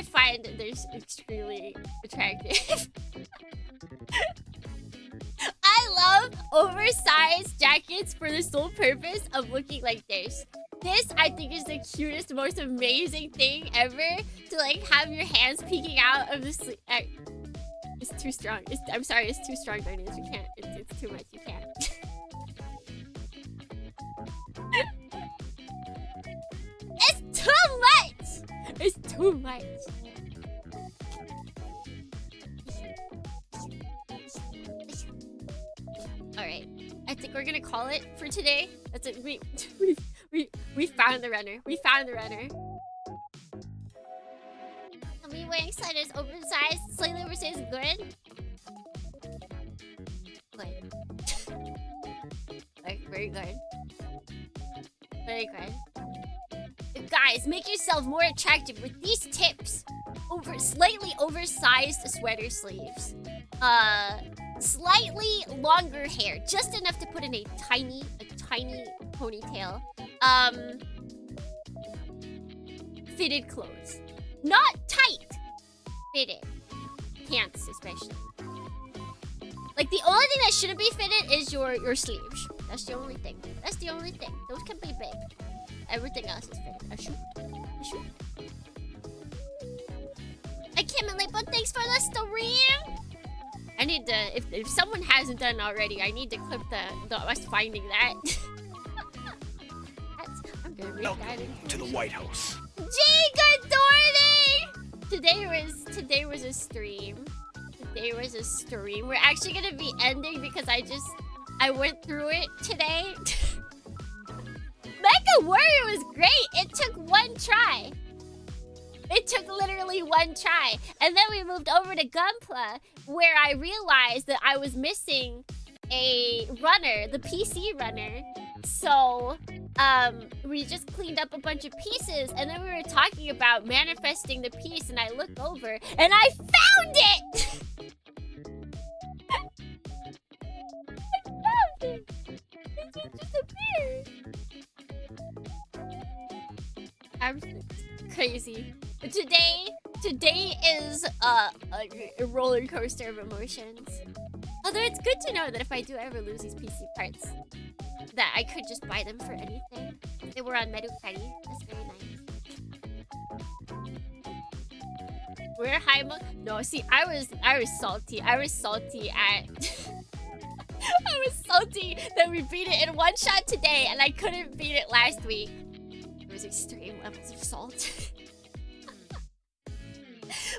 find that they're extremely attractive. I love oversized jackets for the sole purpose of looking like this. This, I think, is the cutest, most amazing thing ever. To, like, have your hands peeking out of the sleeve. It's too strong. I'm sorry, it's too strong, Dornians. You can't. It's too much. You can't. It's too much! It's too much. Alright. I think we're gonna call it for today. That's it. We found the runner. We found the runner. Are we wearing sliders oversized? Slightly oversized good? Good. Like, very good. Very good. Guys, make yourself more attractive with these tips. Slightly oversized sweater sleeves. Slightly longer hair. Just enough to put in a tiny ponytail. Fitted clothes. Not tight. Fitted. Pants, especially. Like, the only thing that shouldn't be fitted is your sleeves. That's the only thing. That's the only thing. Those can be big. Everything else is fitted. A shoot. A shoot. I came in late, but thanks for the stream. I need to, if someone hasn't done already, I need to clip the us finding that. I'm gonna read that to the White House. Gee, good morning! Today was a stream. Today was a stream. We're actually gonna be ending because I went through it today. Mecha Warrior was great. It took one try. It took literally one try. And then we moved over to Gunpla, where I realized that I was missing a runner, the PC runner. So, we just cleaned up a bunch of pieces, and then we were talking about manifesting the piece, and I looked over, and I found it! I found it! It just disappeared. I'm crazy. Today is a roller coaster of emotions. Although it's good to know that if I do ever lose these PC parts, that I could just buy them for anything. They were on Mercari. That's very nice. We're high mode. No, see, I was salty. I was salty at. I was salty that we beat it in one shot today, and I couldn't beat it last week. There was extreme levels of salt.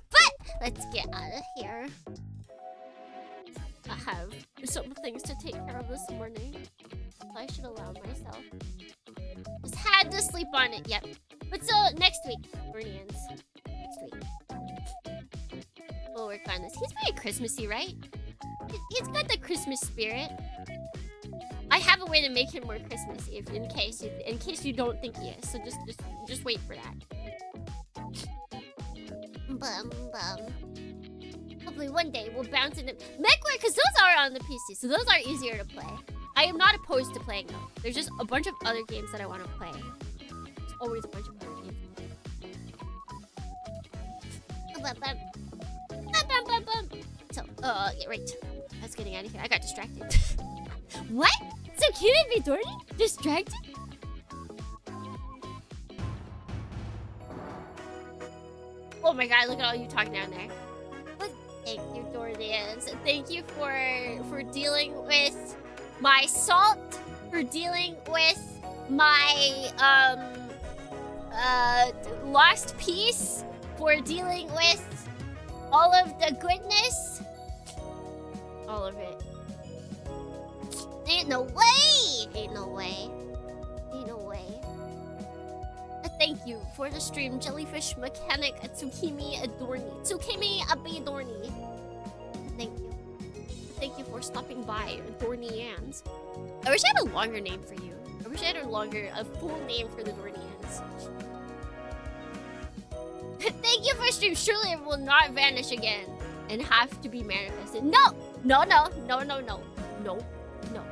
But let's get out of here. I have some things to take care of this morning. So I should allow myself. Just had to sleep on it, yep. But so, next week, Burnians. Next week. We'll work on this. He's very Christmassy, right? He's got the Christmas spirit. I have a way to make him more Christmassy, in case you don't think he is. So just wait for that. Hopefully one day we'll bounce into MechWarrior, because those are on the PC, so those are easier to play. I am not opposed to playing though. There's just a bunch of other games that I want to play. There's always a bunch of other games. So, yeah, right. I was getting out of here. I got distracted. What? So cute and Midori? Distracted? Oh my god, look at all you talking down there. But thank you, Dordians. Thank you for dealing with my salt, for dealing with my lost piece, for dealing with all of the goodness. All of it. Ain't no way! Ain't no way. Ain't no way. Thank you for the stream, Jellyfish Mechanic Tsukimi Adorni. Tsukimi Abidorni. Thank you. Thank you for stopping by, Dornians. I wish I had a longer name for you. I wish I had a full name for the Dornians. Thank you for stream. Surely it will not vanish again and have to be manifested. No! No, no, no, no, no. No, no.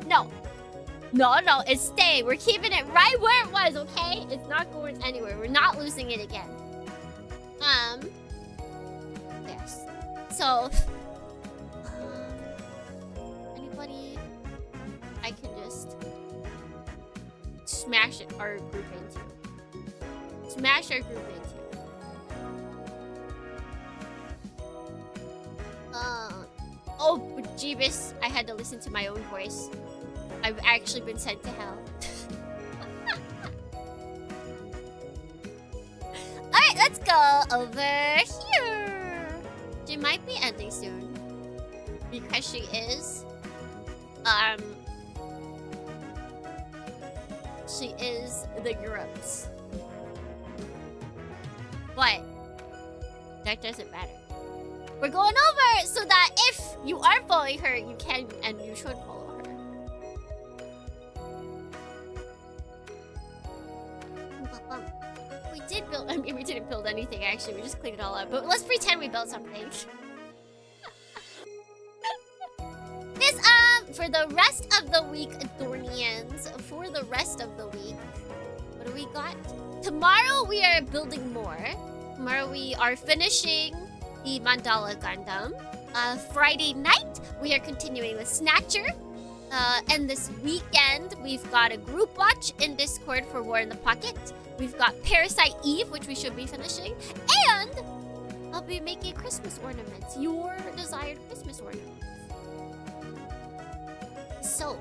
No. No, no, it's staying. We're keeping it right where it was, okay? It's not going anywhere. We're not losing it again. Yes. So, anybody I can just smash our group into. Smash our group into. Oh, but Jeebus, I had to listen to my own voice. I've actually been sent to hell. Alright, let's go over here. She might be ending soon. Because she is... She is the Europe's. But that doesn't matter. We're going over so that if you are following her, you can and you should follow her. We did build, I mean, we didn't build anything actually, we just cleaned it all up. But let's pretend we built something. This, for the rest of the week, Dornians, for the rest of the week, what do we got? Tomorrow we are building more. Tomorrow we are finishing the Mandala Gundam. Friday night, we are continuing with Snatcher. And this weekend, we've got a group watch in Discord for War in the Pocket. We've got Parasite Eve, which we should be finishing. And I'll be making Christmas ornaments. Your desired Christmas ornaments. So,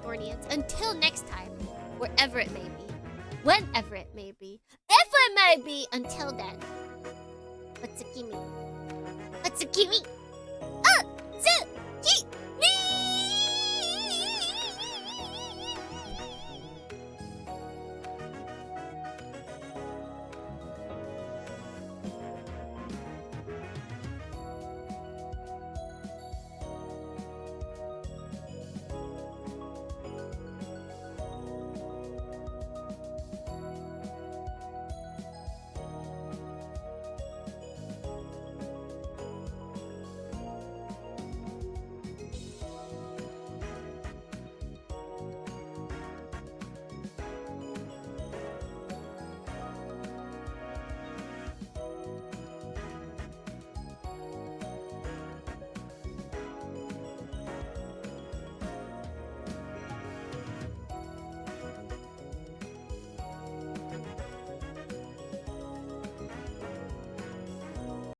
Dornians, until next time, wherever it may be, whenever it may be, if it may be, until then, Watsukimi. Watsukimi. Atsuki.